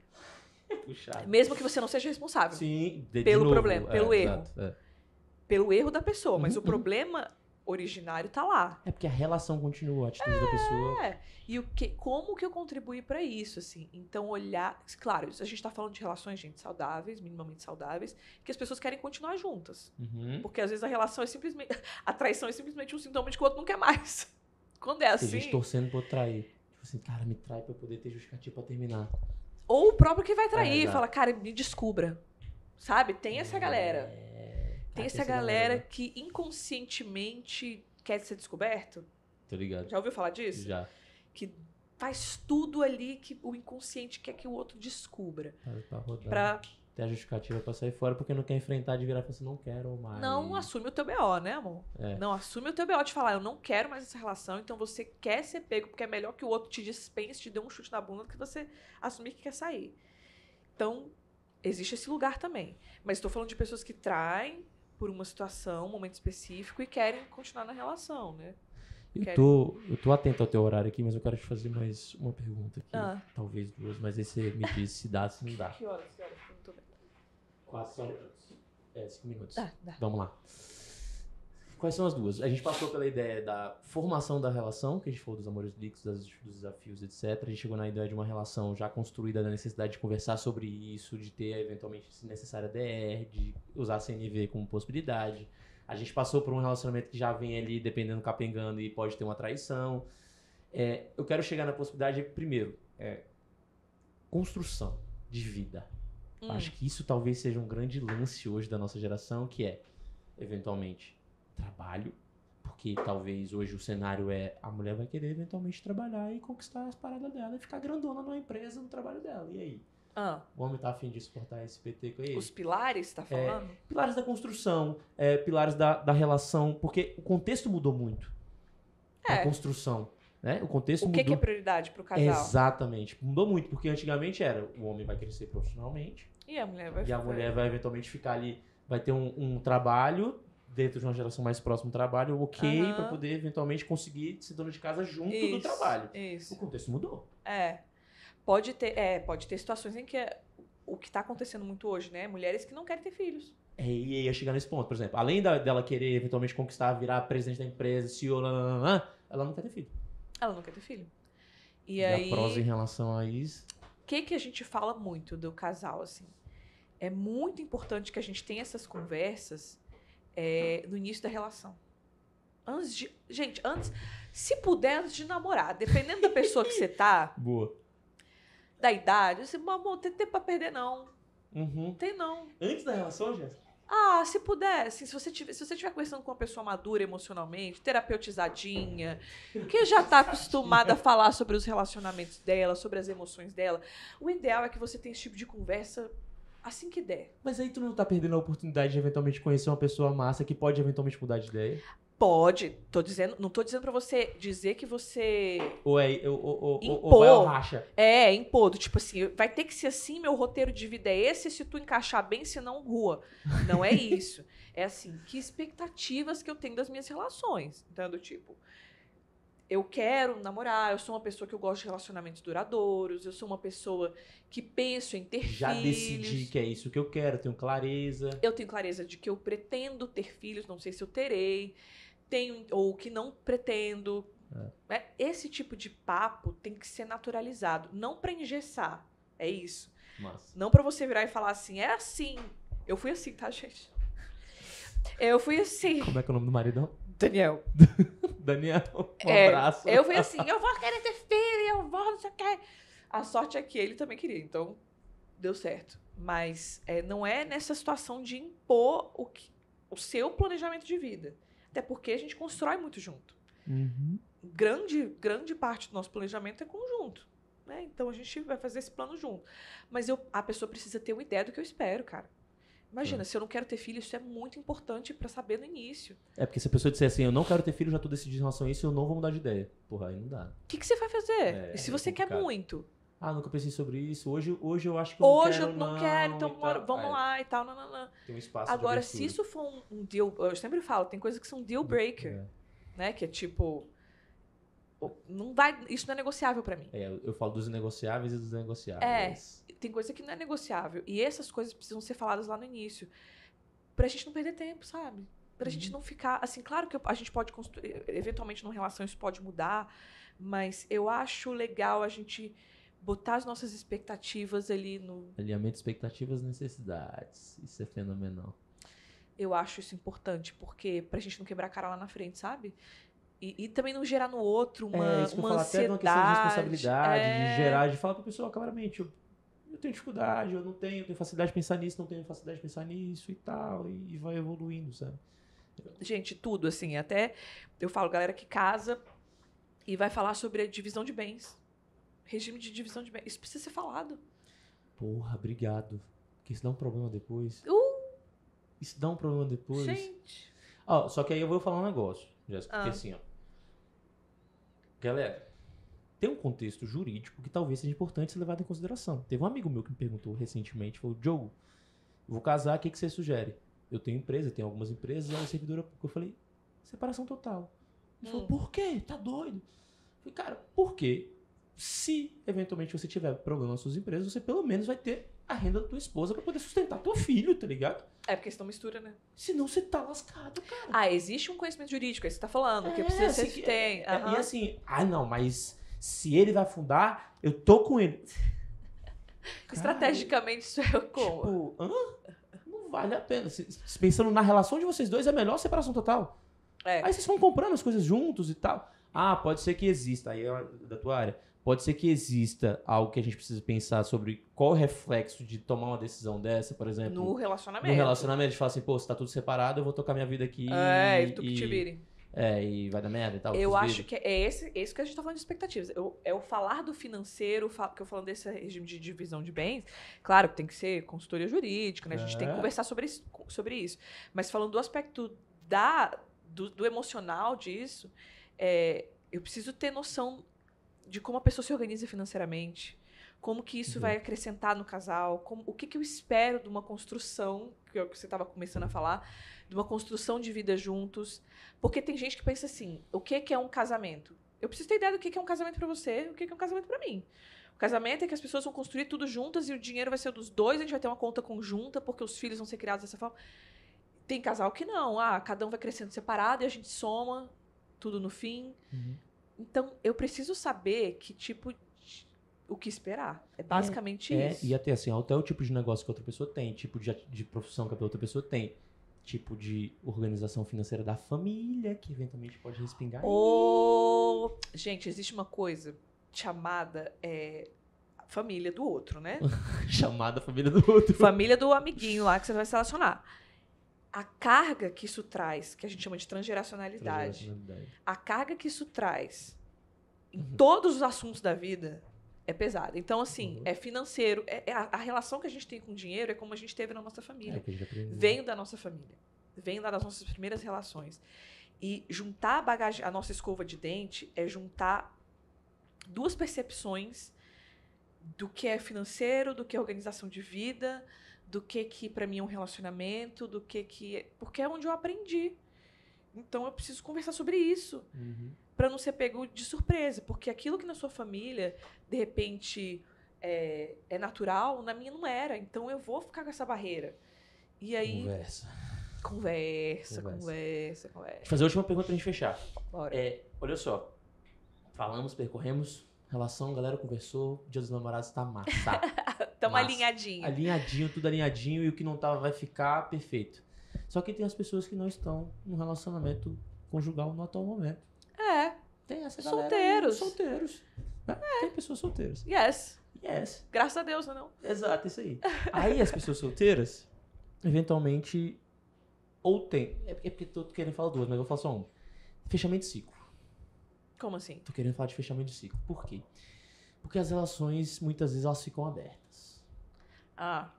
Puxado. Mesmo que você não seja responsável. Sim, pelo novo, problema, pelo erro. Exato, Pelo erro da pessoa, mas o problema originário tá lá. É porque a relação continua, a atitude da pessoa. E como que eu contribuí pra isso, assim? Então, olhar... Claro, a gente tá falando de relações, gente, saudáveis, minimamente saudáveis, que as pessoas querem continuar juntas. Porque, às vezes, a relação é simplesmente... A traição é simplesmente um sintoma de que o outro não quer mais. Quando é assim... Tem gente torcendo pro outro trair. Tipo assim, cara, me trai pra eu poder ter justificativa pra terminar. Ou o próprio que vai trair, fala, cara, me descubra. Sabe? Tem essa galera. Tem essa galera que inconscientemente quer ser descoberto. Tô ligado. Já ouviu falar disso? Já. Que faz tudo ali que o inconsciente quer que o outro descubra. Pra rodar. Ter a justificativa pra sair fora porque não quer enfrentar de virar e falar assim, não quero mais. Não assume o teu BO, né, amor? Não assume o teu BO de falar, eu não quero mais essa relação, então você quer ser pego porque é melhor que o outro te dispense, te dê um chute na bunda do que você assumir que quer sair. Então, existe esse lugar também. Mas estou falando de pessoas que traem por uma situação, um momento específico e querem continuar na relação, né? Eu tô atento ao teu horário aqui, mas eu quero te fazer mais uma pergunta aqui. Talvez duas, mas aí você me diz se dá, se não dá. Que horas? Não tô vendo. 4 minutos. 5 minutos. Dá. Vamos lá. Quais são as duas? A gente passou pela ideia da formação da relação, que a gente falou dos amores líquidos, dos desafios, etc. A gente chegou na ideia de uma relação já construída, da necessidade de conversar sobre isso, de ter, eventualmente, se necessária DR, de usar a CNV como possibilidade. A gente passou por um relacionamento que já vem ali, dependendo, capengando e pode ter uma traição. Eu quero chegar na possibilidade, primeiro, construção de vida. Acho que isso talvez seja um grande lance hoje da nossa geração, que é, eventualmente, trabalho. Porque talvez hoje o cenário a mulher vai querer eventualmente trabalhar e conquistar as paradas dela e ficar grandona numa empresa, no trabalho dela. E aí? O homem tá afim de suportar esse PT com ele? Os pilares, você tá falando? Pilares da construção, pilares da relação, porque o contexto mudou muito. A construção, né? O contexto mudou. O que é prioridade pro casal? Exatamente. Mudou muito, porque antigamente o homem vai crescer profissionalmente. E a mulher vai eventualmente ficar ali, vai ter um trabalho, dentro de uma geração mais próxima do trabalho, pra poder eventualmente conseguir ser dona de casa junto do trabalho. Isso. O contexto mudou. Pode ter situações em que o que tá acontecendo muito hoje, né? Mulheres que não querem ter filhos. E ia chegar nesse ponto, por exemplo. Além dela querer eventualmente conquistar, virar presidente da empresa, CEO, ela não quer ter filho. Ela não quer ter filho. E aí, a prosa em relação a isso... O que a gente fala muito do casal, assim? É muito importante que a gente tenha essas conversas no início da relação. Gente, se puder, antes de namorar. Dependendo da pessoa que você tá... Boa. Da idade, assim, amor, não tem tempo pra perder, não. Não tem, não. Antes da relação, Jéssica? Se puder, assim, se você estiver conversando com uma pessoa madura emocionalmente, terapeutizadinha, que já tá acostumada a falar sobre os relacionamentos dela, sobre as emoções dela, o ideal é que você tenha esse tipo de conversa assim que der. Mas aí tu não tá perdendo a oportunidade de eventualmente conhecer uma pessoa massa que pode eventualmente mudar de ideia? Pode. Não tô dizendo pra você dizer que você... Ou impor. Vai ao racha. Impor. Tipo assim, vai ter que ser assim, meu roteiro de vida é esse, se tu encaixar bem, senão rua. Não é isso. É assim, que expectativas que eu tenho das minhas relações. Então, do tipo, eu quero namorar, eu sou uma pessoa que eu gosto de relacionamentos duradouros, eu sou uma pessoa que penso em ter filhos. Já decidi que é isso que eu quero, tenho clareza. Eu tenho clareza de que eu pretendo ter filhos, não sei se eu terei. Ou que não pretendo. Esse tipo de papo tem que ser naturalizado. Não pra engessar. É isso. Massa. Não pra você virar e falar assim, é assim. Eu fui assim, tá, gente? Eu fui assim. Como é que é o nome do maridão? Daniel. Daniel, um abraço. Eu fui assim, eu vou querer ter filho, eu vou, não sei o que. A sorte é que ele também queria, então deu certo. Mas não é nessa situação de impor o seu planejamento de vida. Até porque a gente constrói muito junto. Uhum. Grande parte do nosso planejamento é conjunto. Né? Então a gente vai fazer esse plano junto. Mas a pessoa precisa ter uma ideia do que eu espero, cara. Imagina, se eu não quero ter filho, isso é muito importante pra saber no início. É porque se a pessoa disser assim, eu não quero ter filho, já tô decidido em relação a isso, eu não vou mudar de ideia. Porra, aí não dá. O que você vai fazer? E se você quer complicado. muito? Ah, nunca pensei sobre isso. Hoje eu acho que eu não quero, Hoje eu não quero, então e tal. vamos lá e tal. Não. Tem um espaço Agora, de se abertura. isso for um deal... Eu sempre falo, tem coisas que são deal breaker. Né? Que é tipo... Não vai, isso não é negociável pra mim. Eu falo dos negociáveis e dos negociáveis. Tem coisa que não é negociável. E essas coisas precisam ser faladas lá no início. Pra gente não perder tempo, sabe? Pra gente não ficar... Assim, claro que a gente pode construir... Eventualmente, numa relação, isso pode mudar. Mas eu acho legal a gente botar as nossas expectativas ali no... Alinhamento de expectativas e necessidades. Isso é fenomenal. Eu acho isso importante, porque pra gente não quebrar a cara lá na frente, sabe? E também não gerar no outro uma isso que eu falo, ansiedade. até de uma questão de responsabilidade, de gerar, de falar pra pessoa claramente, eu tenho dificuldade, eu tenho facilidade de pensar nisso, não tenho facilidade de pensar nisso e tal, e vai evoluindo, sabe? Gente, tudo, assim, até eu falo, galera que casa e vai falar sobre a divisão de bens. Regime de divisão de bens. Isso precisa ser falado. Porra, obrigado. Porque isso dá um problema depois. Isso dá um problema depois. Gente. Só que aí eu vou falar um negócio, Jéssica, porque assim, galera, tem um contexto jurídico que talvez seja importante ser levado em consideração. Teve um amigo meu que me perguntou recentemente, falou, Diogo, eu vou casar, o que você sugere? Eu tenho empresa, tenho algumas empresas, ela é servidora pública. Eu falei, separação total. Ele falou, por quê? Tá doido? Eu falei, cara, por quê? Se eventualmente você tiver problema nas suas empresas, você pelo menos vai ter a renda da tua esposa pra poder sustentar teu filho, tá ligado? É porque senão mistura, né? Senão você tá lascado, cara. Existe um conhecimento jurídico, aí você tá falando, que precisa ser que tem. E assim, não, mas se ele vai afundar, eu tô com ele. Estrategicamente, isso é como? Não vale a pena. Pensando na relação de vocês dois, é melhor separação total. Aí vocês vão comprando as coisas juntos e tal. Pode ser que exista, aí é da tua área, pode ser que exista algo que a gente precisa pensar sobre qual o reflexo de tomar uma decisão dessa, por exemplo. No relacionamento. No relacionamento, de falar assim, pô, se tá tudo separado, eu vou tocar minha vida aqui. E tu que te vire. E vai dar merda e tal. Eu acho que é esse que a gente tá falando de expectativas. É o falar do financeiro, que eu falando desse regime de divisão de bens. Claro que tem que ser consultoria jurídica, né? A gente tem que conversar sobre isso. Mas falando do aspecto do emocional disso, eu preciso ter noção de como a pessoa se organiza financeiramente, como que isso vai acrescentar no casal, o que eu espero de uma construção, que é o que você estava começando a falar, de uma construção de vida juntos. Porque tem gente que pensa assim, o que é um casamento? Eu preciso ter ideia do que é um casamento para você, o que é um casamento para mim. O casamento é que as pessoas vão construir tudo juntas e o dinheiro vai ser dos dois, a gente vai ter uma conta conjunta, porque os filhos vão ser criados dessa forma. Tem casal que não, cada um vai crescendo separado e a gente soma tudo no fim. Então, eu preciso saber o que esperar. É basicamente isso. E até assim, até o tipo de negócio que outra pessoa tem, tipo de profissão que a outra pessoa tem, tipo de organização financeira da família, que eventualmente pode respingar. Gente, existe uma coisa chamada família do outro, né? Chamada família do outro. Família do amiguinho lá que você vai se relacionar. A carga que isso traz, que a gente chama de transgeracionalidade, a carga que isso traz em todos os assuntos da vida é pesada. Então, assim, é financeiro. A relação que a gente tem com o dinheiro é como a gente teve na nossa família. Veio da nossa família. Veio das nossas primeiras relações. E juntar a bagagem, a nossa escova de dente, é juntar duas percepções do que é financeiro, do que é organização de vida, do que para mim é um relacionamento, porque é onde eu aprendi. Então eu preciso conversar sobre isso, para não ser pego de surpresa, porque aquilo que na sua família de repente é natural, na minha não era. Então eu vou ficar com essa barreira. E aí conversa. Deixa eu fazer a última pergunta pra gente fechar. Bora. Olha só, falamos, percorremos, relação, a galera conversou, Dia dos Namorados tá massa. Tamo alinhadinho. Alinhadinho, tudo alinhadinho, e o que não tava vai ficar perfeito. Só que tem as pessoas que não estão no relacionamento conjugal no atual momento. Tem essa galera solteiros. Tem pessoas solteiras. Yes. Graças a Deus, não? Exato, isso aí. Aí as pessoas solteiras, eventualmente, Ou tem. É porque tô querendo falar duas, mas eu vou falar só uma. Fechamento de ciclo. Como assim? Tô querendo falar de fechamento de ciclo. Por quê? Porque as relações, muitas vezes, elas ficam abertas. Ah,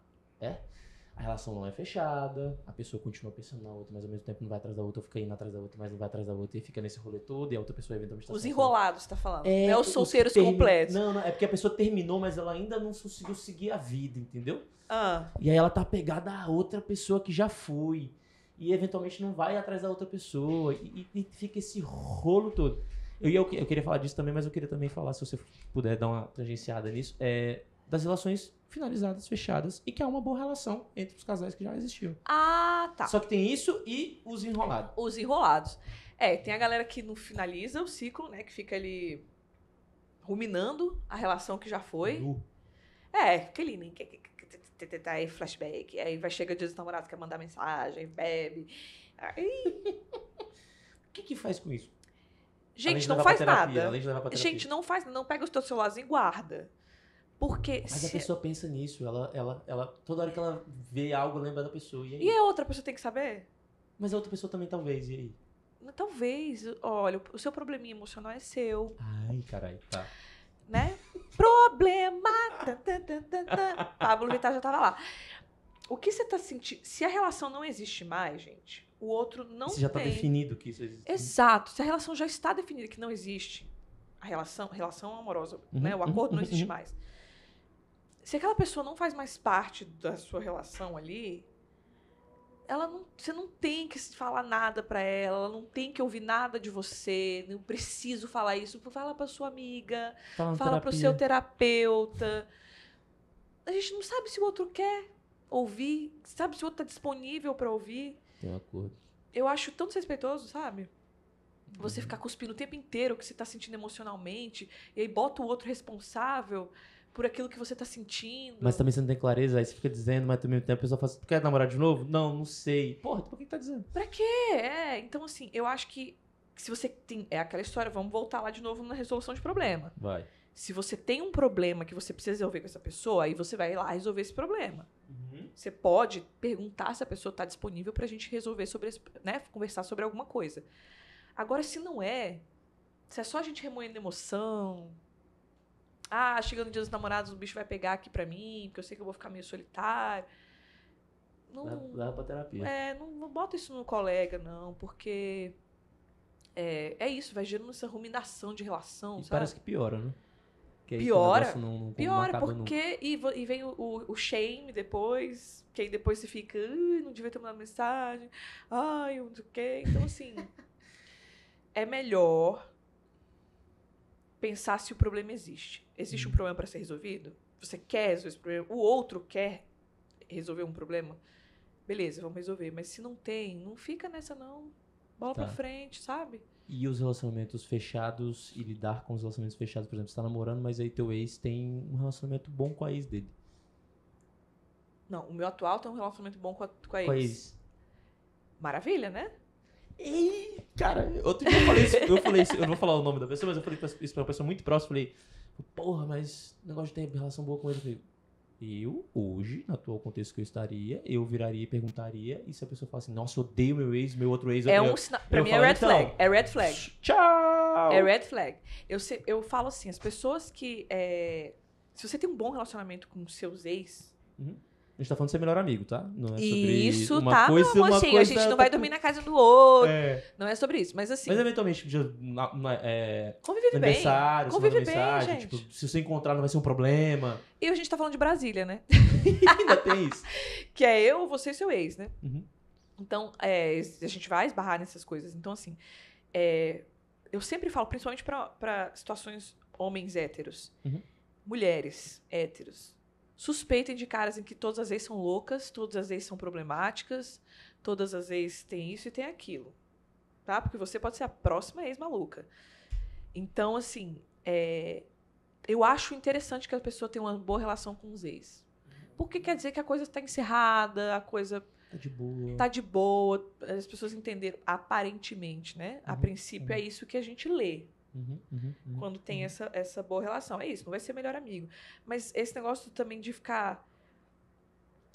A relação não é fechada, a pessoa continua pensando na outra, mas ao mesmo tempo não vai atrás da outra, ou fica indo atrás da outra, mas não vai atrás da outra, e fica nesse rolê todo, e a outra pessoa eventualmente tá os saindo. enrolados, tá falando. Não é os solteiros que completos. Não, é porque a pessoa terminou, mas ela ainda não conseguiu seguir a vida, entendeu? Ah, E aí ela tá apegada a outra pessoa que já foi. E eventualmente não vai atrás da outra pessoa. E fica esse rolo todo. Eu queria falar disso também, mas eu queria também falar, se você puder dar uma tangenciada nisso, das relações finalizadas, fechadas, e que há uma boa relação entre os casais que já existiam. tá. Só que tem isso e os enrolados. Os enrolados. Tem a galera que não finaliza o ciclo, né? Que fica ali ruminando a relação que já foi. Aquele nem aí flashback, aí vai chegar o dia dos namorados, quer mandar mensagem, bebe. Aí, O que faz com isso? gente, Além de não levar faz pra terapia, nada. além de levar pra terapia. Gente, não faz, não pega os teus celularzinhos e guarda. Porque Mas a pessoa pensa nisso, ela toda hora que ela vê algo, lembra da pessoa. E aí? E a outra pessoa tem que saber? Mas a outra pessoa também talvez, e aí? Talvez, olha, o seu probleminha emocional é seu, Ai, caralho, tá. né? Problema. Pablo Vittar já tava lá. O que você tá sentindo? Se a relação não existe mais, gente, o outro não Isso já tá tem. definido que isso existe. Exato. Se a relação já está definida que não existe, a relação amorosa, né? O acordo não existe mais. Se aquela pessoa não faz mais parte da sua relação ali, você não tem que falar nada pra ela não tem que ouvir nada de você, não preciso falar isso. Fala pra sua amiga, fala pro seu terapeuta. A gente não sabe se o outro quer ouvir, sabe se o outro tá disponível pra ouvir. Tem um acordo. Eu acho tão desrespeitoso, sabe? Você ficar cuspindo o tempo inteiro o que você tá sentindo emocionalmente, e aí bota o outro responsável por aquilo que você tá sentindo. Mas também você não tem clareza, aí você fica dizendo, mas ao mesmo tempo a pessoa fala assim, quer namorar de novo? Não sei. Porra, por que tá dizendo? Pra quê? Então assim, eu acho que se você tem... É aquela história, vamos voltar lá de novo na resolução de problema. Vai. Se você tem um problema que você precisa resolver com essa pessoa, aí você vai lá resolver esse problema. Você pode perguntar se a pessoa tá disponível pra gente resolver sobre esse, né? Conversar sobre alguma coisa. Agora, se não é, se é só a gente remoendo emoção... chegando o dia dos namorados, o bicho vai pegar aqui pra mim, porque eu sei que eu vou ficar meio solitário. Não, Leva pra terapia. não bota isso no colega, não, porque é isso, vai gerando essa ruminação de relação, E sabe? parece que piora, né? Que aí Piora. o negócio não Piora, acaba porque... E vem o shame depois, que aí depois você fica... não devia ter mandado mensagem. Eu não sei o quê. Então, assim... é melhor... pensar se o problema existe. Existe um problema para ser resolvido? Você quer resolver esse problema? O outro quer resolver um problema? Beleza, vamos resolver. Mas se não tem, não fica nessa não. Bola pra frente, sabe? E os relacionamentos fechados e lidar com os relacionamentos fechados, por exemplo, você tá namorando, mas aí teu ex tem um relacionamento bom com a ex dele. Não, o meu atual tem um relacionamento bom com a ex. Com a ex. Maravilha, né? Cara, outro dia eu falei isso, eu não vou falar o nome da pessoa, mas eu falei isso pra uma pessoa muito próxima, falei, porra, mas o negócio de ter relação boa com ele, eu, hoje, no atual contexto que eu estaria, eu viraria e perguntaria, e se a pessoa fala assim, nossa, eu odeio meu ex, meu outro ex... Pra mim é red flag. É red flag. Tchau! É red flag. Eu falo assim, as pessoas que... se você tem um bom relacionamento com seus ex... A gente tá falando de ser melhor amigo, tá? Não é sobre isso, uma tá, coisa, meu amor, uma assim, coisa... a gente não vai dormir na casa do outro. Não é sobre isso, mas assim... Mas eventualmente, convive bem. aniversário, Convive manda bem, mensagem, gente. tipo, se você encontrar não vai ser um problema. E a gente tá falando de Brasília, né? Ainda tem isso. Que é eu, você e seu ex, né? Uhum. Então, a gente vai esbarrar nessas coisas. Então, assim, eu sempre falo, principalmente pra situações homens héteros, mulheres héteros, suspeitem de caras em que todas as ex são loucas, todas as ex são problemáticas, todas as ex têm isso e têm aquilo. Tá? Porque você pode ser a próxima ex maluca. Então, assim, eu acho interessante que a pessoa tenha uma boa relação com os ex. Porque quer dizer que a coisa está encerrada, a coisa tá de boa. As pessoas entenderam, aparentemente, né? A princípio é isso que a gente lê. Quando tem essa boa relação. É isso, não vai ser melhor amigo. Mas esse negócio também de ficar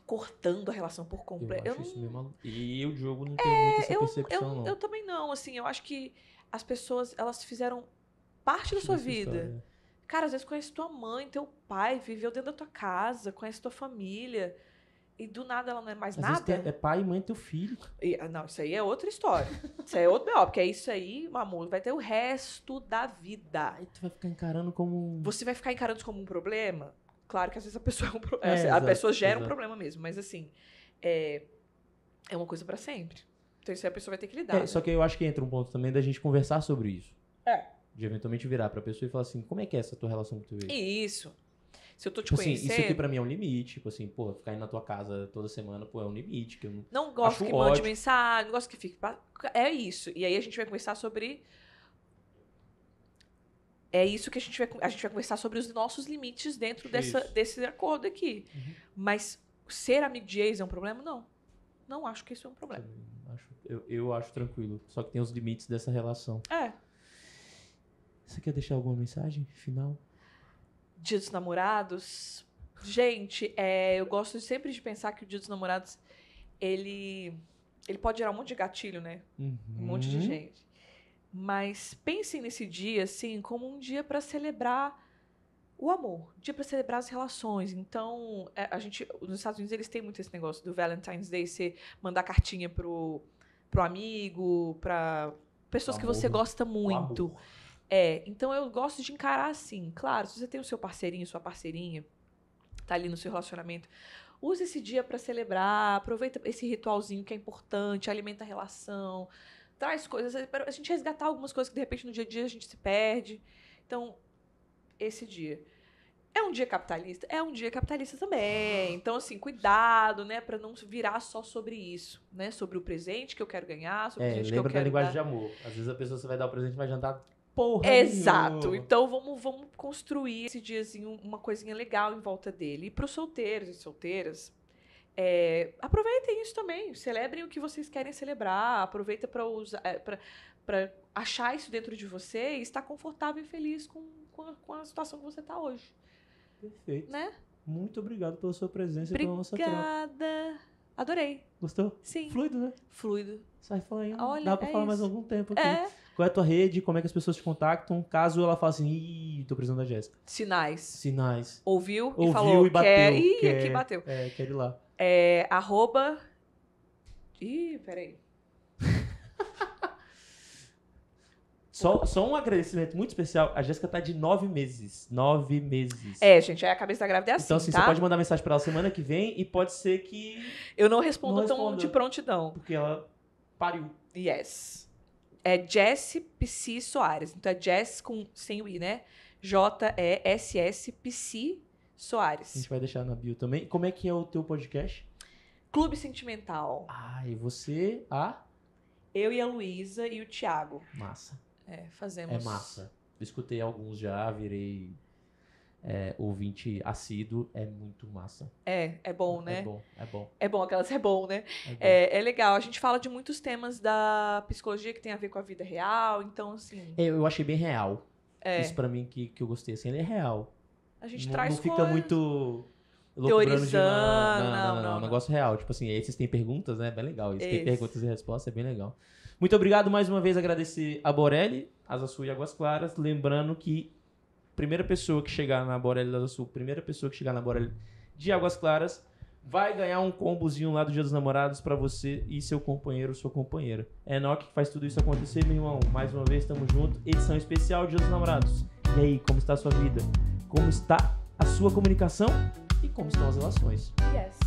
cortando a relação por completo. Eu acho isso meio maluco. E o Diogo não tem muito essa percepção, não. Eu também não, assim, eu acho que as pessoas, elas fizeram parte da sua vida. História. Cara, às vezes conhece tua mãe, teu pai, viveu dentro da tua casa, conhece tua família, e do nada ela não é mais Às nada. vezes é pai e mãe teu filho. Não, isso aí é outra história. Isso aí é outro B.O., porque isso aí, meu amor, vai ter o resto da vida. Aí tu vai ficar encarando como... Você vai ficar encarando isso como um problema? Claro que às vezes a pessoa é um problema. A exato, pessoa gera um exato. problema mesmo, mas assim, é uma coisa pra sempre. Então isso aí a pessoa vai ter que lidar. né? Só que eu acho que entra um ponto também da gente conversar sobre isso. É. De eventualmente virar pra pessoa e falar assim, como é que é essa tua relação com o teu ex? Isso. Se eu tô te Tipo assim, conhecendo... isso aqui pra mim é um limite. Tipo assim, pô, ficar indo na tua casa toda semana, pô, é um limite. Que eu Não gosto acho que mande ótimo. mensagem, não gosto que fique... É isso. E aí a gente vai conversar sobre... É isso que a gente vai conversar sobre os nossos limites dentro desse acordo aqui. Uhum. Mas ser amigo de ex é um problema? Não. Não acho que isso é um problema. Eu acho tranquilo. Só que tem os limites dessa relação. É. Você quer deixar alguma mensagem final? Dia dos Namorados. Gente, eu gosto sempre de pensar que o Dia dos Namorados, ele pode gerar um monte de gatilho, né? Uhum. Um monte de gente. Mas pensem nesse dia, assim, como um dia para celebrar o amor. Um dia para celebrar as relações. Então, nos Estados Unidos, eles têm muito esse negócio do Valentine's Day, você mandar cartinha pro amigo, pra pessoas que você gosta muito. Então eu gosto de encarar assim. Claro, se você tem o seu parceirinho, sua parceirinha, tá ali no seu relacionamento, use esse dia para celebrar, aproveita esse ritualzinho que é importante, alimenta a relação, traz coisas para a gente resgatar algumas coisas que de repente no dia a dia a gente se perde. Então, esse dia é um dia capitalista? É um dia capitalista também. Então, assim, cuidado, né, para não virar só sobre isso, né, sobre o presente que eu quero ganhar, sobre o presente que eu Lembra quero da linguagem dar. de amor. Às vezes a pessoa você vai dar o presente e vai jantar porra Exato. nenhuma. Então vamos construir esse diazinho, uma coisinha legal em volta dele. E para os solteiros e solteiras, aproveitem isso também. Celebrem o que vocês querem celebrar. Aproveita para usar, para achar isso dentro de você e estar confortável e feliz com a situação que você está hoje. Perfeito. Né? Muito obrigado pela sua presença e pela nossa troca. Obrigada. Adorei. Gostou? Sim. Fluido, né? Fluido. Sai falando. Olha, Dá pra falar mais isso. algum tempo aqui. Qual é a tua rede? Como é que as pessoas te contactam? Caso ela fale assim, ih, tô precisando da Jéssica. Sinais. Ouviu e falou, e bateu. aqui bateu. Quer ir lá. @... Ih, peraí. Só um agradecimento muito especial. A Jéssica tá de 9 meses. 9 meses. Gente, a cabeça da grávida é assim, então, assim, tá? você pode mandar mensagem pra ela semana que vem e pode ser que... Eu não respondo Não tão responda. de prontidão. Porque ela pariu. Yes. É Jess Psi Soares. Então é Jess sem o I, né? JESS Psi Soares. A gente vai deixar na bio também. Como é que é o teu podcast? Clube Sentimental. E você, Eu e a Luísa e o Thiago. Massa. Fazemos. É massa. Eu escutei alguns já, virei ouvinte assíduo. É muito massa. É bom, né? É bom. É bom, aquelas é bom, né? É legal. A gente fala de muitos temas da psicologia que tem a ver com a vida real. Então, assim... Eu achei bem real. Isso pra mim que eu gostei. Assim, ele é real. A gente não, traz não fica coisas... muito... teorizando. Não. Um negócio real. Tipo assim, aí vocês têm perguntas, né? Bem legal. Isso. Tem Isso. perguntas e respostas, é bem legal. Muito obrigado mais uma vez, agradecer a Borelli, Asa Sul e Águas Claras. Lembrando que primeira pessoa que chegar na Borelli da Asa Sul, primeira pessoa que chegar na Borelli de Águas Claras, vai ganhar um combozinho lá do Dia dos Namorados pra você e seu companheiro ou sua companheira. É Enoch que faz tudo isso acontecer, meu irmão. Mais uma vez, tamo junto. Edição especial Dia dos Namorados. E aí, como está a sua vida? Como está a sua comunicação? E como estão as relações? Yes.